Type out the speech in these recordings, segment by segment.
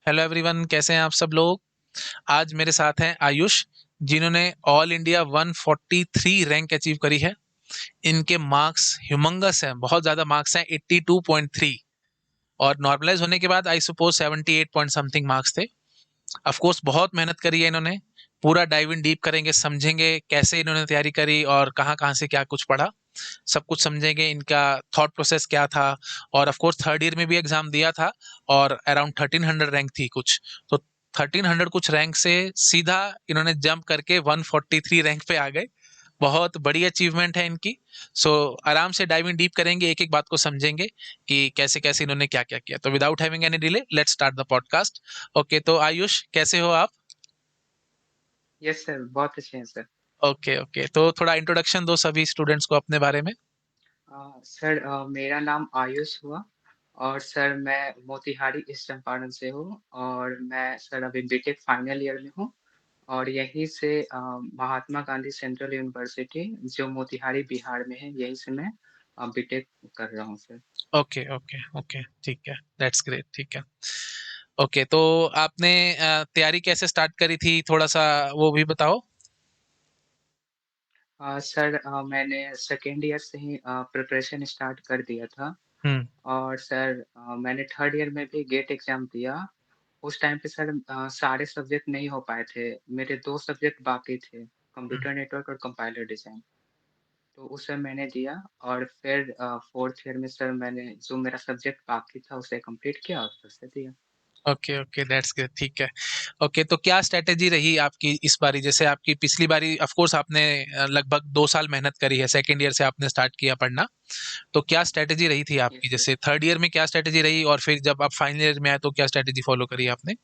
Hello everyone, कैसे हैं आप सब लोग। आज मेरे साथ हैं आयुष, जिन्होंने ऑल इंडिया 143 रैंक अचीव करी है। इनके मार्क्स ह्यूमंगस हैं, बहुत ज़्यादा मार्क्स हैं, 82.3। और नॉर्मलाइज होने के बाद I suppose 78 point something marks थे। ऑफ कोर्स बहुत मेहनत करी है इन्होंने। पूरा डाइव इन डीप करेंगे, समझेंगे कैसे इन्होंने तैयारी करी और कहाँ कहाँ से क्या कुछ पढ़ा। सब कुछ समझेंगे, इनका थॉट प्रोसेस क्या था। और ऑफ कोर्स थर्ड ईयर में भी एग्जाम दिया था और अराउंड 1300 रैंक थी कुछ। तो 1300 कुछ रैंक से सीधा इन्होंने जंप करके 143 रैंक पे आ गए। बहुत बड़ी अचीवमेंट है इनकी। सो आराम से डाइव इन डीप करेंगे, एक एक बात को समझेंगे कि कैसे कैसे इन्होंने क्या क्या किया। तो without having any delay, let's start the podcast. Okay, तो आयुष कैसे हो आप। यस सर, बहुत अच्छे हैं सर। ओके ओके, तो थोड़ा इंट्रोडक्शन दो सभी स्टूडेंट्स को अपने बारे में। सर, मेरा नाम आयुष हुआ और सर मैं मोतिहारी ईस्ट चंपारण से हूँ और मैं सर अभी बीटेक फाइनल ईयर में हूँ और यहीं से महात्मा गांधी सेंट्रल यूनिवर्सिटी जो मोतिहारी बिहार में है यहीं से मैं बीटेक कर रहा हूँ सर। ओके ओके ओके, ठीक है, दैट्स ग्रेट, ठीक है। ओके, तो आपने तैयारी कैसे स्टार्ट करी थी, थोड़ा सा वो भी बताओ। सर, मैंने सेकेंड ईयर से ही प्रिपरेशन स्टार्ट कर दिया था हम्म। और सर मैंने थर्ड ईयर में भी गेट एग्जाम दिया। उस टाइम पे सर सारे सब्जेक्ट नहीं हो पाए थे। मेरे 2 सब्जेक्ट बाकी थे, हम्म। कंप्यूटर नेटवर्क और कंपाइलर डिज़ाइन। तो उसे मैंने दिया और फिर 4th ईयर में सर मैंने जो मेरा सब्जेक्ट बाकी था उसे कंप्लीट किया और फिर से दिया। ओके ओके, दैट्स ग्रेट, ठीक है। ओके, तो क्या स्ट्रेटेजी रही आपकी इस बारी, जैसे आपकी पिछली बारी ऑफ कोर्स आपने लगभग 2 साल मेहनत करी है, सेकेंड ईयर से आपने स्टार्ट किया पढ़ना। तो क्या स्ट्रेटेजी रही थी आपकी, यस सर। जैसे थर्ड ईयर में क्या स्ट्रेटेजी रही और फिर जब आप फाइनल ईयर में आए तो क्या स्ट्रेटेजी फॉलो करी आपने।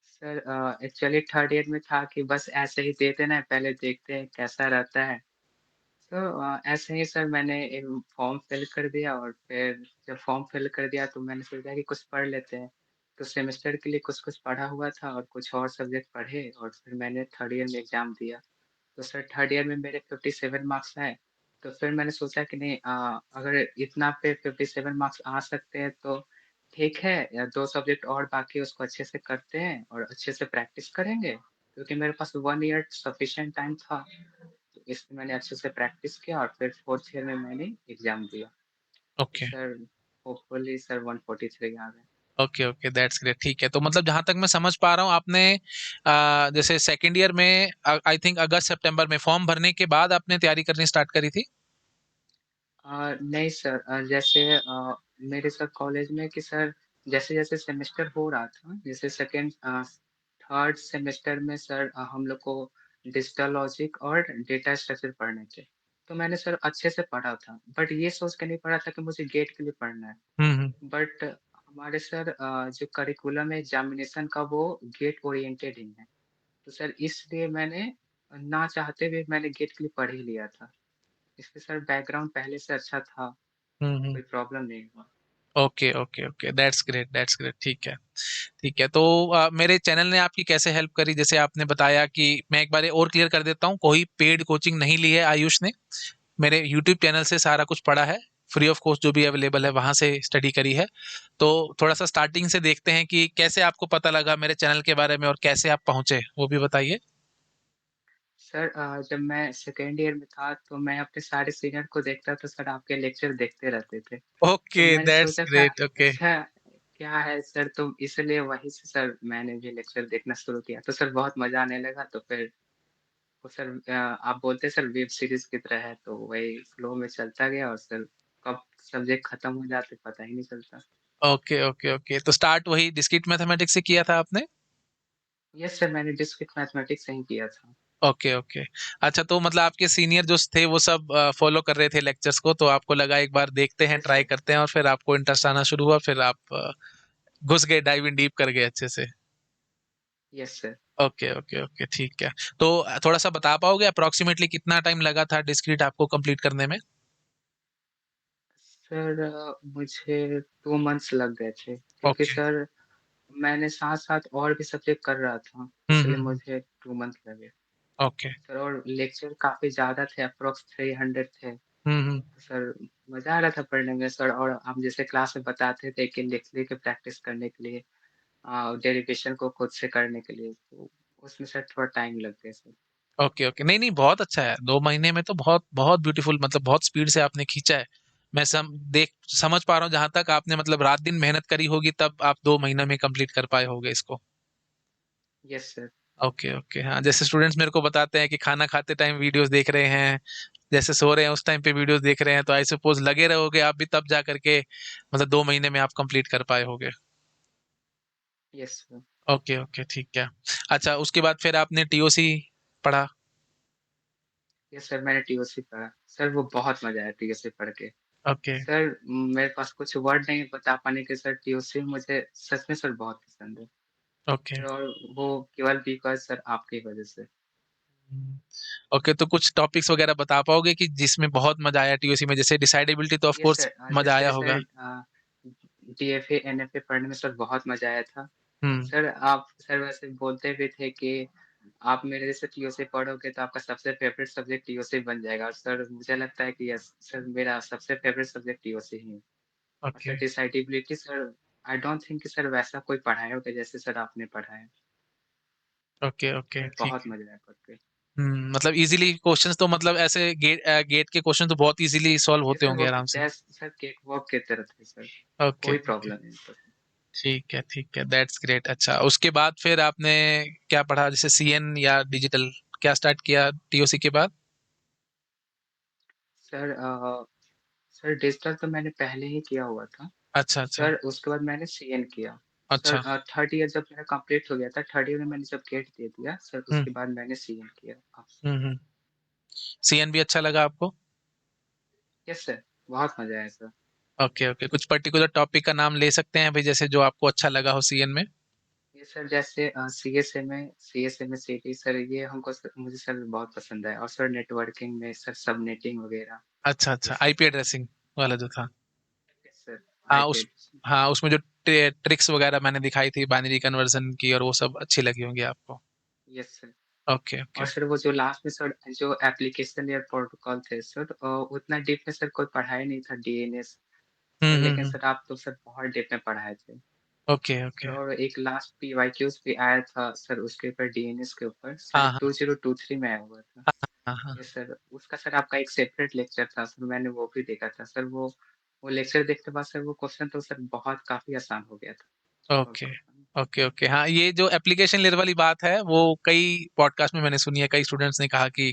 सर एक्चुअली थर्ड ईयर में था कि बस ऐसे ही दे देना है, पहले देखते हैं कैसा रहता है। तो ऐसे ही सर मैंने एक फॉर्म फिल कर दिया और फिर जब फॉर्म फिल कर दिया तो मैंने सोचा कि कुछ पढ़ लेते हैं। तो सेमेस्टर के लिए कुछ-कुछ पढ़ा हुआ था और कुछ और सब्जेक्ट पढ़े और फिर मैंने थर्ड ईयर में एग्ज़ाम दिया। तो सर थर्ड ईयर में मेरे 57 मार्क्स आए। तो फिर मैंने सोचा कि नहीं, अगर इतना पे 57 मार्क्स आ सकते हैं तो ठीक है, या 2 सब्जेक्ट और बाकी है उसको अच्छे से करते हैं और अच्छे से प्रैक्टिस करेंगे। क्योंकि मेरे पास 1 ईयर सफिशिएंट टाइम था। तो इसलिए मैंने अच्छे से प्रैक्टिस किया और फिर 4th ईयर में मैंने एग्ज़ाम दिया। तो ओके सर होपफुली सर 143 आ गए। ओके ओके, दैट्स ग्रेट, ठीक है। तो मतलब जहां तक मैं समझ पा रहा हूँ आपने जैसे सेकेंड ईयर में आई थिंक अगस्त सितंबर में फॉर्म भरने के बाद आपने तैयारी करनी स्टार्ट करी थी। नहीं सर, जैसे मेरे सर कॉलेज में कि सर जैसे-जैसे सेमेस्टर हो रहा था, जैसे सेकंड थर्ड सेमेस्टर में सर हम लोग को डिजिटल लॉजिक और डेटा स्ट्रक्चर पढ़ने थे। तो मैंने सर अच्छे से पढ़ा था, बट ये सोच के नहीं पढ़ा था कि मुझे गेट के लिए पढ़ना है। हम्म। बट हमारे सर जो करिकुलम है एग्ज़ामिनेशन का वो गेट ओरिएंटेड ही है। तो सर इसलिए मैंने ना चाहते हुए मैंने गेट के लिए पढ़ ही लिया था। इसलिए सर बैकग्राउंड पहले से अच्छा था, हम्म। कोई प्रॉब्लम नहीं हुआ। Okay okay okay, that's great, that's great, ठीक है। ठीक है, तो मेरे चैनल ने आपकी कैसे हेल्प करी, जैसे आपने बताया कि मैं एक बार और क्लियर कर देता हूँ, कोई पेड कोचिंग नहीं ली है आयुष ने। मेरे यूट्यूब चैनल से सारा कुछ पढ़ा है, फ्री ऑफ कॉस्ट जो भी अवेलेबल है वहां से स्टडी करी है। तो थोड़ा सा स्टार्टिंग से देखते हैं कि कैसे आपको पता लगा मेरे चैनल के बारे में और कैसे आप पहुंचे, वो भी बताइए। सर जब मैं सेकंड ईयर में था तो मैं अपने सारे सीनियर को देखता था, सर आपके लेक्चर देखते रहते थे। ओके, तो मैंने दैट्स सोचा था ग्रेट, ओके। अच्छा क्या है सर, तो इसलिए वहीं से सर मैंने भी लेक्चर देखना शुरू किया। तो सर बहुत मज़ा आने लगा तो फिर वो सर आप बोलते हैं सर वेब सीरीज़ की तरह है, तो वही फ्लो में चलता गया और सर कब सब्जेक्ट खत्म हो जाते पता ही नहीं चलता। ओके ओके ओके, तो स्टार्ट वही डिस्क्रीट मैथमेटिक्स से किया था आपने। यस सर, मैंने डिस्क्रीट मैथमेटिक्स से ही किया था। Okay okay. अच्छा, तो मतलब आपके सीनियर जो थे वो सब फॉलो कर रहे थे लेक्चर्स को, तो आपको लगा एक बार देखते हैं, यस ट्राई सर। करते हैं, और फिर आपको इंटरेस्ट आना शुरू हुआ, फिर आप घुस गए, डाइव इन डीप कर गए अच्छे से। Yes sir. Okay okay okay, ठीक है। तो थोड़ा सा बता पाओगे अप्रोक्सीमेटली कितना टाइम लगा था डिस्क्रीट आपको कंप्लीट करने में। सर मुझे 2 मंथ्स लग गए थे क्योंकि ओके। सर मैंने साथ-साथ और भी सब्जेक्ट कर रहा था, इसलिए हम्म। मुझे 2 मंथ लगे। ओके। सर और लेक्चर काफ़ी ज़्यादा थे, अप्रॉक्स 300 थे। हम्म। तो सर मज़ा आ रहा था पढ़ने में सर, और हम जैसे क्लास में बताते थे कि लिख-लिख के प्रैक्टिस करने के लिए। डेरिवेशन को खुद से करने के लिए, तो उसमें सर थोड़ा टाइम लग गया सर। Okay, okay. नहीं, नहीं, बहुत अच्छा है। 2 महीने में तो बहुत बहुत ब्यूटीफुल, मतलब बहुत स्पीड से आपने खींचा है। मैं समझ पा रहा हूँ, जहाँ तक आपने मतलब रात-दिन मेहनत करी होगी तब आप 2 महीने में कंप्लीट कर पाए होंगे इसको। Yes sir. Okay, okay. हाँ, जैसे स्टूडेंट्स मेरे को बताते हैं कि खाना खाते टाइम वीडियोज़ देख रहे हैं, जैसे सो रहे हैं उस टाइम पे वीडियोज़ देख रहे हैं, तो आई सपोज़ लगे रहोगे आप भी तब जा कर के मतलब 2 महीने में आप कंप्लीट कर पाए होंगे। Yes sir. ओके, ओके, ठीक है। अच्छा, उसके बाद फिर आपने टीओसी पढ़ा? यस सर, मैंने टीओसी पढ़ा। सर वो बहुत मज़ा आया टीओसी पढ़ के। ओके, सर मेरे पास कुछ वर्ड नहीं बता पाने के सर, टीओसी मुझे सच में सर बहुत पसंद है। ओके। सर और वो केवल बिकॉज़ सर आपकी वज़ह से। हुँ। ओके, तो कुछ टॉपिक्स वगैरह बता पाओगे कि जिसमें बहुत मज़ा आया टीओसी में? जैसे डिसाइडेबिलिटी तो ऑफ यस कोर्स सर, मज़ा आया जैसे होगा। सर डीएफए, एनएफए पढ़ने में सर बहुत मज़ा आया था। हुँ। सर आप सर वैसे बोलते भी थे कि आप मेरे जैसे टीओसी पढ़ोगे तो आपका सबसे फ़ेवरेट सब्जेक्ट टीओसी बन जाएगा, और सर मुझे लगता है कि यस सर मेरा सबसे फ़ेवरेट सब्जेक्ट टीओसी ही है। और okay, sir decidability sir I don't think कि सर वैसा कोई पढ़ाया होगा जैसे सर आपने पढ़ाया। ओके, ओके, सर ठीक बहुत है। मज़ा आया पढ़ के। मतलब ईज़िली क्वेश्चंस तो मतलब ऐसे गेट के क्वेश्चन तो बहुत ईज़िली सॉल्व ये होते सर होंगे वो आराम से। सर केक वॉक की तरह थे सर, ओके, कोई ओके। प्रॉब्लम नहीं सर। ठीक है, दैट्स ग्रेट। अच्छा, उसके बाद फिर आपने क्या पढ़ा, जैसे सीएन या डिजिटल, क्या स्टार्ट किया टीओसी के बाद? सर सर डिजिटल तो मैंने पहले ही किया हुआ था। अच्छा, अच्छा। सर उसके बाद मैंने सीएन किया। सर अच्छा। 3rd ईयर जब मेरा कंप्लीट हो गया था, 3rd ईयर में मैंने जब गेट दे दिया, सर हुँ, उसके बाद मैंने सीएन किया। अब हुँ। सीएन भी अच्छा लगा आपको? यस सर, बहुत मज़ा आया सर। Okay, okay. कुछ पर्टिकुलर टॉपिक का नाम ले सकते हैं भई, जैसे जो आपको अच्छा लगा हो सीएन में? ये सर जैसे सीएसए में सीटी सर, ये हमको सर मुझे सर बहुत पसंद है, और सर नेटवर्किंग में सर सबनेटिंग वगैरह अच्छा, ये अच्छा, सब। आईपी एड्रेसिंग वाला जो था। यस सर, हाँ, आईपी हाँ, उसमें जो ट्रिक्स वगैरह मैंने दिखाई थी बाइनरी कन्वर्जन की, और वो सब अच्छी लगी होंगी आपको। Yes sir. ओके, और ओके। सर वो जो लास्ट में सर जो एप्लीकेशन लेयर प्रोटोकॉल थे सर, उतना डीप में सर कोई पढ़ाया नहीं था डीएनएस। हुँ, सर हुँ, लेकिन हुँ। सर आप तो सर बहुत डीप में पढ़ाए थे। Okay, sir okay. और एक लास्ट पीवाईक्यूज़ भी आया था सर उसके ऊपर, डीएनएस के ऊपर हाँ, शायद हाँ। 2023 में आया हुआ था। हाँ, हाँ। यस सर, उसका सर आपका एक सेपरेट लेक्चर था सर, मैंने वो भी देखा था सर। वो लेक्चर देखने के बाद सर वो क्वेश्चन तो सर बहुत काफ़ी आसान हो गया था सॉल्व ओके, कर पाना। Okay, okay. हाँ, ये जो एप्लीकेशन लेयर वाली बात है, वो कई पॉडकास्ट में मैंने सुनी है, कई स्टूडेंट्स ने कहा कि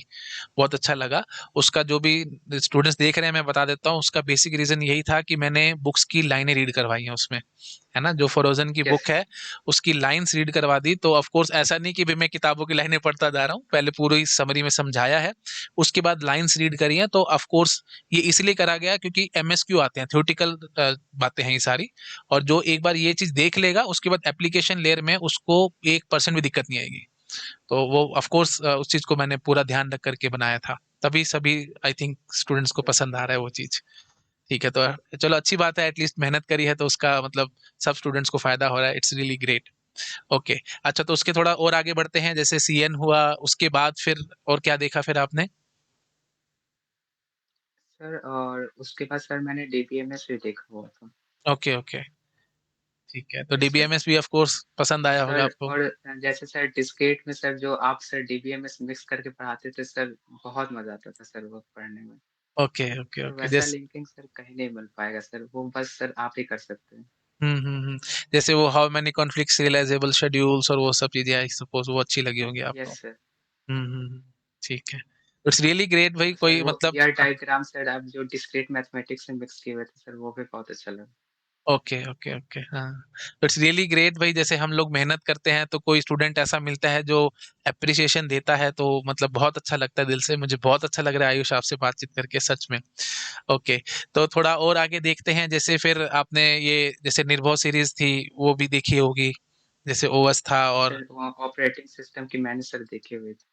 बहुत अच्छा लगा। उसका जो भी स्टूडेंट्स देख रहे हैं, मैं बता देता हूँ, उसका बेसिक रीज़न यही था कि मैंने बुक्स की लाइनें रीड करवाई हैं उसमें, है ना? जो फ़रोज़न की यस बुक है, उसकी लाइन्स रीड करवा दी, तो ऑफ़ कोर्स ऐसा नहीं कि भई मैं किताबों की लाइनें पढ़ता जा रहा हूँ, पहले पूरी समरी में समझाया है, उसके बाद लाइन्स रीड करी हैं, तो ऑफ़ कोर्स ये इसलिए करा गया क्योंकि एमएसक्यू आते हैं, थ्योरेटिकल बातें हैं ये सारी, और जो एक बार ये चीज़ देख लेगा, उसके बाद एप्लीकेशन लेयर में उसको 1% भी दिक्कत नहीं आएगी। तो वो ऑफ कोर्स उस चीज़ को मैंने पूरा ध्यान रख कर के बनाया था। तभी सभी आई थिंक स्टूडेंट्स को सर। पसंद आ रहा है वो चीज़। ठीक है, तो चलो अच्छी बात है, एटलीस्ट मेहनत करी है तो उसका मतलब सब स्टूडेंट्स को फ़ायदा हो रहा है, इट्स रियली ग्रेट। ओके, अच्छा, तो उसके थोड़ा और आगे बढ़ते हैं, जैसे सीएन हुआ, उसके बाद फिर और क्या देखा फिर आपने? सर और उसके बाद सर मैंने डीबीएमएस भी देखा हुआ था। ओके, ओके, ठीक है। तो यस सर। डीबीएमएस भी ऑफ कोर्स पसंद और आया होगा सर आपको? और जैसे सर डिस्क्रीट में सर जो आप सर डीबीएमएस मिक्स करके पढ़ाते थे सर, बहुत मज़ा आता था सर वो पढ़ने में। Okay, okay, sir okay. वैसा लिंकिंग सर कहीं नहीं मिल पाएगा सर, वो बस सर आप ही कर सकते हैं। जैसे वो how many conflict realizable schedules और वो सब चीज़ें, आई सपोज़ वो अच्छी लगी होंगी आपको। Yes sir. ठीक है। इट्स रियली ग्रेट भाई, और सर कोई वो मतलब ईआर डायग्राम सर आप जो डिस्क्रीट मैथमेटिक्स में मिक्स किए हुए थे सर, वो भी बहुत अच्छा लगा। ओके, ओके, ओके, हाँ। इट्स रियली ग्रेट भाई, जैसे हम लोग मेहनत करते हैं तो कोई स्टूडेंट ऐसा मिलता है जो एप्रिसिएशन देता है, तो मतलब बहुत अच्छा लगता है दिल से। मुझे बहुत अच्छा लग रहा है आयुष आपसे बातचीत करके, सच में। ओके, तो थोड़ा और आगे देखते हैं, जैसे फिर आपने ये जैसे निर्भव सीरीज़ थी, वो भी देखी होगी, जैसे ओएस था ये और सर वहाँ ऑपरेटिंग सिस्टम की मैंने सर देखे हुए थे।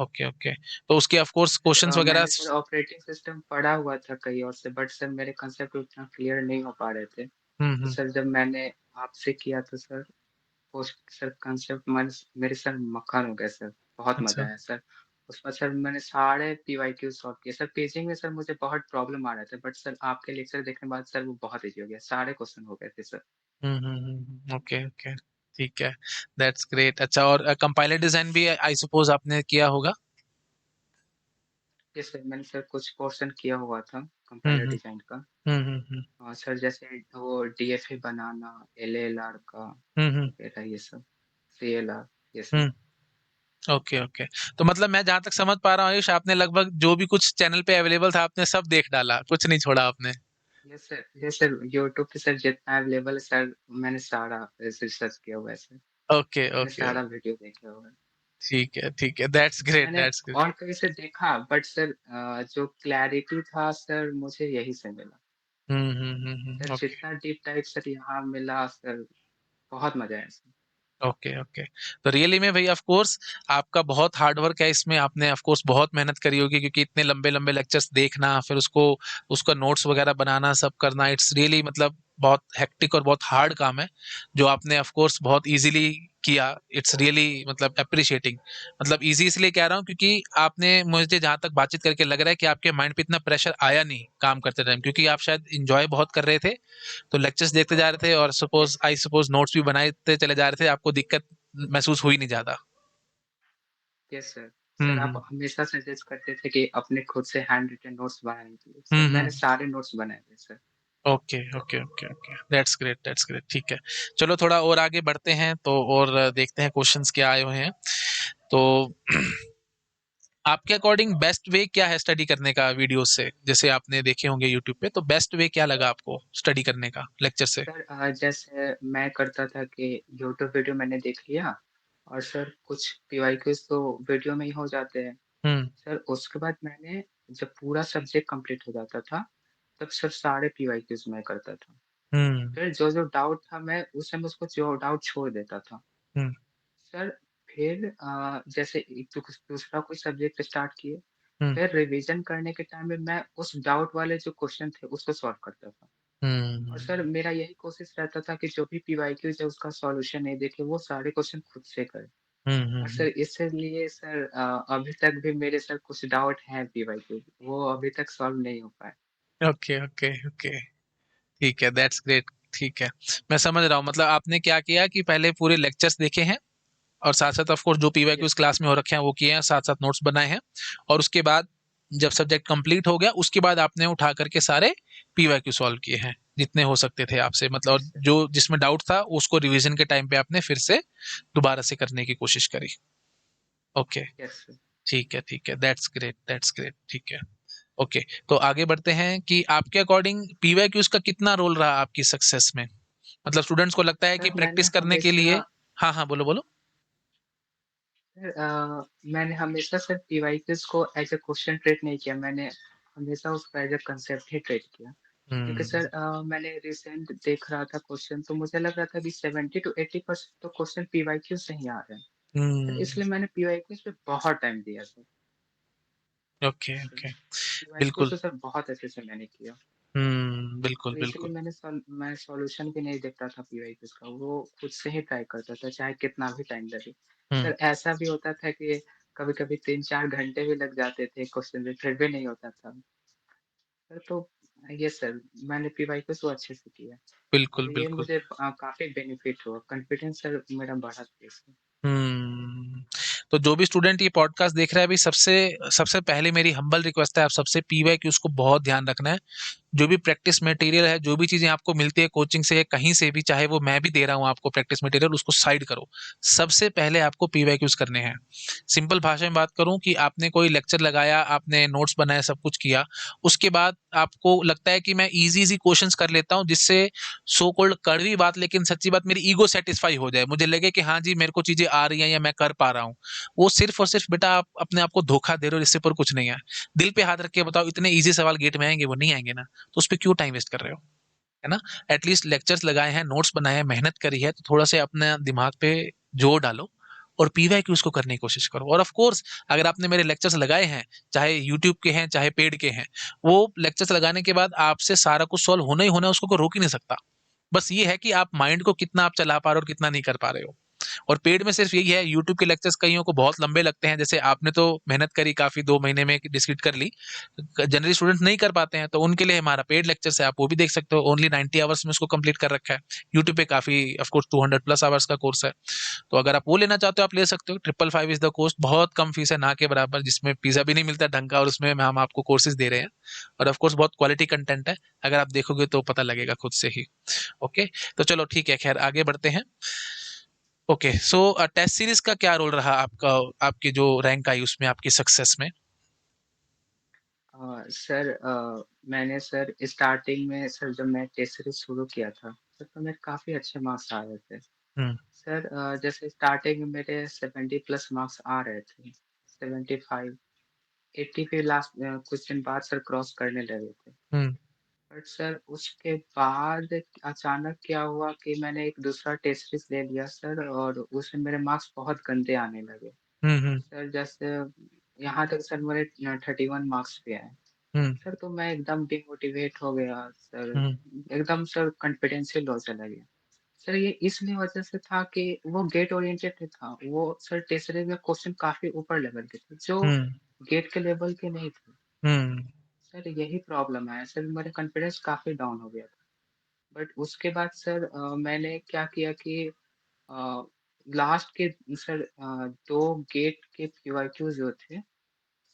Okay, okay. तो उसके ऑफ कोर्स सर क्वेश्चन्स वगैरह मैंने सर ऑपरेटिंग सिस्टम पढ़ा हुआ था कई और से, बट सर मेरे कंसेप्ट उतना क्लियर नहीं हो पा रहे थे। हुँ, तो हुँ। सर जब मैंने आपसे किया तो सर वो सर कंसेप्ट मन मेरे सर मक्खन हो गया सर, बहुत मज़ा अच्छा। आया सर। उसमें सर मैंने सारे पीवाईक्यू सॉल्व किए। सर पेजिंग में सर मुझे बहुत प्रॉब्लम आ रहे थे, बट सर आपके लेक्चर देखने के बाद सर वो बहुत ईज़ी हो गया, सारे क्वेश्चन हो गए थे सर। ओके, ओके, ठीक है, दैट्स ग्रेट। अच्छा, और कंपाइलर डिज़ाइन भी आई सपोज़ आपने किया होगा? यस सर, मैंने सर कुछ पोर्शन किया हुआ था हुँ, कंपाइलर हुँ। डिज़ाइन का। हुँ, हुँ, हुँ। सर जैसे वो डीएफए बनाना, एलएलआर का हुँ, हुँ, वगैरह ये सब, सीएलआर ये सब। हुँ। Okay, okay. तो मतलब मैं जहाँ तक समझ पा रहा हूँ आयुष, आपने लगभग जो भी कुछ चैनल पे अवेलेबल था आपने सब देख डाला, कुछ नहीं छोड़ा आपने। यस सर, यूट्यूब पे सर जितना अवेलेबल है सर, मैंने सारा रिसर्च किया हुआ है सर। ओके, मैंने ओके। सारा वीडियो देखा हुआ है। ठीक है, दैट्स ग्रेट, मैंने दैट्स ग्रेट। और कहीं से देखा बट सर जो क्लैरिटी था सर मुझे यहीं से मिला। Sir okay. जितना डीप डाइव सर यहाँ मिला सर, बहुत मज़ा आया सर। Okay, okay. तो रियली में भई ऑफ कोर्स आपका बहुत हार्ड वर्क है इसमें, आपने ऑफ कोर्स बहुत मेहनत करी होगी क्योंकि इतने लंबे-लंबे लेक्चर्स देखना, फिर उसको उसका नोट्स वगैरह बनाना, सब करना, इट्स रियली मतलब बहुत हेक्टिक और बहुत हार्ड काम है, जो आपने ऑफ कोर्स बहुत ईज़िली किया। इट्स रियली मतलब एप्रिशिएटिंग। मतलब ईज़ी इसलिए कह रहा हूँ क्योंकि आपने मुझे जहाँ तक बातचीत करके लग रहा है कि आपके माइंड पे इतना प्रेशर आया नहीं काम करते टाइम, क्योंकि आप शायद एन्जॉय बहुत कर रहे थे, तो लेक्चर्स देखते जा रहे थे और सपोज आई सपोज नोट्स भी बनाते चले जा रहे थे, आपको दिक्कत महसूस हुई नहीं ज्यादा। Yes sir. सर आप हम्म, हमेशा सजेस्ट करते थे कि अपने खुद से हैंड रिटन नोट्स बनाने के लिए। सर हम्म। मैंने सारे नोट्स बनाए थे sir. Okay, okay, okay, okay, that's great, that's great, ठीक है। चलो थोड़ा और आगे बढ़ते हैं तो और देखते हैं क्वेश्चंस क्या आए हुए हैं। तो आपके अकॉर्डिंग बेस्ट वे क्या है स्टडी करने का वीडियो से, जैसे आपने देखे होंगे यूट्यूब पे, तो बेस्ट वे क्या लगा आपको स्टडी करने का लेक्चर से? सर जैसे मैं करता था कि यूट्यूब वीडियो मैंने देख लिया और सर कुछ पीवाईक्यूज़ तो वीडियो में ही हो जाते हैं। हम्म, सर उसके बाद मैंने जब पूरा सब्जेक्ट कंप्लीट हो जाता था, तब सर सारे पीवाईक्यूज़ मैं करता था। हम्म, फिर जो-जो डाउट था मैं उस समय उसको जो डाउट छोड़ देता था। हम्म, सर फिर जैसे एक दूसरा कोई सब्जेक्ट स्टार्ट किए, हम्म, फिर रिवीजन करने के टाइम में मैं उस डाउट वाले जो क्वेश्चन थे उसको सॉल्व करता था। और सर हम्म, मेरा यही कोशिश रहता था कि जो भी पीवाईक्यूज़ है उसका सॉल्यूशन नहीं देखे, वो सारे क्वेश्चन खुद से करें। हम्म, और सर इसलिए सर अभी तक भी मेरे सर कुछ डाउट हैं पीवाईक्यू, वो अभी तक सॉल्व नहीं हो पाए। ओके, ओके, ओके, ठीक है, दैट्स ग्रेट, ठीक है। मैं समझ रहा हूँ, मतलब आपने क्या किया कि पहले पूरे लेक्चर्स देखे हैं और साथ-साथ ऑफ कोर्स जो पीवाईक्यूज़ यस क्लास में हो रखे हैं वो किए हैं, साथ-साथ नोट्स बनाए हैं, और उसके बाद जब सब्जेक्ट कंप्लीट हो गया, उसके बाद आपने उठा कर के सारे पीवाईक्यू सॉल्व किए हैं, जितने हो सकते थे आपसे, मतलब, और यस सर, जो जिसमें डाउट था उसको रिवीजन के टाइम पे आपने फिर से दोबारा से करने की कोशिश करी। Okay, yes sir. ठीक है, दैट्स ग्रेट, ठीक है। ओके, तो आगे बढ़ते हैं कि आपके अकॉर्डिंग पीवाईक्यूज़ का कितना रोल रहा आपकी सक्सेस में? मतलब स्टूडेंट्स को लगता है कि सर प्रैक्टिस करने के लिए। हाँ, हाँ, बोलो, बोलो। मैंने हमेशा सर पीवाईक्यूज़ को एज़ अ क्वेश्चन ट्रीट नहीं किया, मैंने हमेशा उसको as a concept he treat किया। क्योंकि हुँ, सर मैंने रिसेंट देख रहा था क्वेश्चन तो मुझे लग रहा था कि 70 टू 80% तो क्वेश्चन पीवाईक्यू से ही आ रहे हैं। सर हुँ, इसलिए मैंने पीवाईक्यूज़ पे बहुत टाइम दिया sir. Okay, sir okay, PYQs बिल्कुल। तो सर बहुत अच्छे से मैंने किया। बिल्कुल, और बिल्कुल। इसीलिए मैं सॉल्यूशन भी नहीं देखता था पीवाईक्यूज़ का, वो खुद से ही ट्राई करता था, चाहे कितना भी टाइम लगे। हुँ, सर ऐसा भी होता था कि कभी-कभी 3-4 घंटे भी लग जाते थे क्वेश्चन में, फिर भी नहीं होता था। सर तो ये सर मैंने पीवाईक्यूज़ तो अच्छे से किया बिल्कुल, और ये बिल्कुल। मुझे काफ़ी बेनिफिट हुआ, कॉन्फिडेंस सर मेरा बढ़ा था इससे। हुँ। तो जो भी स्टूडेंट ये पॉडकास्ट देख रहा है अभी, सबसे सबसे पहले मेरी हम्बल रिक्वेस्ट है आप सबसे, पीवाईक्यूज़ को बहुत ध्यान रखना है। जो भी प्रैक्टिस मटेरियल है, जो भी चीज़ें आपको मिलती है कोचिंग से, कहीं से भी, चाहे वो मैं भी दे रहा हूँ आपको प्रैक्टिस मटेरियल, उसको साइड करो। सबसे पहले आपको पीवाईक्यूज़ करने हैं। सिंपल भाषा में बात करूँ कि आपने कोई लेक्चर लगाया, आपने नोट्स बनाए, सब कुछ किया, उसके बाद आपको लगता है कि मैं ईज़ी-ईज़ी क्वेश्चन्स कर लेता हूँ, जिससे सो कॉल्ड कड़वी बात लेकिन सच्ची बात, मेरी ईगो सैटिस्फाई हो जाए। मुझे लगे कि हाँ जी, मेरे को चीज़ें आ रही हैं या मैं कर पा रहा हूँ। वो सिर्फ़ और सिर्फ़ बेटा आप अपने आप को धोखा दे रहे हो, इससे ऊपर कुछ नहीं है। दिल पे हाथ रख के बताओ, इतने ईज़ी सवाल गेट में आएँगे? वो नहीं आएँगे ना। तो उस पे क्यों टाइम वेस्ट कर रहे हो? है ना? एटलीस्ट लेक्चर्स लगाए हैं, नोट्स बनाए हैं, मेहनत करी है, तो थोड़ा-सा अपने दिमाग पे जोर डालो और पीवाईक्यूज़ को करने की कोशिश करो। और ऑफ कोर्स अगर आपने मेरे लेक्चर्स लगाए हैं, चाहे यूट्यूब के हैं, चाहे पेड के हैं, वो लेक्चर्स लगाने के बाद आपसे सारा कुछ सॉल्व होना ही होना है, उसको कोई रोक ही नहीं सकता। बस ये है कि आप माइंड को कितना आप चला पा रहे हो और कितना नहीं कर पा रहे हो। और पेड में सिर्फ यही है, यूट्यूब के लेक्चर्स कईयों को बहुत लंबे लगते हैं, जैसे आपने तो मेहनत करी काफ़ी 2 महीने में डिस्क्रीट कर ली, जनरली स्टूडेंट्स नहीं कर पाते हैं, तो उनके लिए हमारा पेड लेक्चर्स है, आप वो भी देख सकते हो। ओनली 90 आवर्स में उसको कंप्लीट कर रखा है। यूट्यूब पे काफ़ी ऑफ कोर्स 200 प्लस आवर्स का कोर्स है, तो अगर आप वो लेना चाहते हो आप ले सकते हो। 555 इज़ द कॉस्ट, बहुत कम फीस है, ना के बराबर, जिसमें पिज़्ज़ा भी नहीं मिलता ढंग का और उसमें हम आपको कोर्सेज़ दे रहे हैं। और ऑफ कोर्स बहुत क्वालिटी कंटेंट है, अगर आप देखोगे तो पता लगेगा खुद से ही। ओके, तो चलो ठीक है, खैर आगे बढ़ते हैं। ओके, सो टेस्ट सीरीज का क्या रोल रहा आपका, आपकी जो रैंक आई उसमें, आपकी सक्सेस में? सर मैंने सर स्टार्टिंग में सर जब मैं टेस्ट सीरीज शुरू किया था सर तो मेरे काफ़ी अच्छे मार्क्स आ रहे थे। हुँ, सर जैसे स्टार्टिंग में मेरे 70 प्लस मार्क्स आ रहे थे, 75, 80 पे लास्ट कुछ दिन बाद सर क्रॉस करने लगे थे। हुँ, बट सर उसके बाद अचानक क्या हुआ कि मैंने एक दूसरा टेस्ट सीरीज ले लिया सर और उसमें मेरे मार्क्स बहुत गंदे आने लगे। हुँ, हुँ, सर जैसे यहाँ तक सर मेरे 31 मार्क्स पे आए। हुँ, सर तो मैं एकदम डिमोटिवेट हो गया सर, हुँ, एकदम सर कॉन्फिडेंस ही लो चला गया। सर ये इसलिए वजह से था कि वो गेट ओरिएंटेड नहीं था, वो सर टेस्ट सीरीज में क्वेश्चन काफ़ी ऊपर लेवल के थे, जो हुँ, गेट के लेवल के नहीं थे। हुँ, सर यही प्रॉब्लम है, सर मेरा कॉन्फिडेंस काफ़ी डाउन हो गया था। बट उसके बाद सर मैंने क्या किया कि अ, लास्ट के सर 2 गेट के पीवाईक्यू जो थे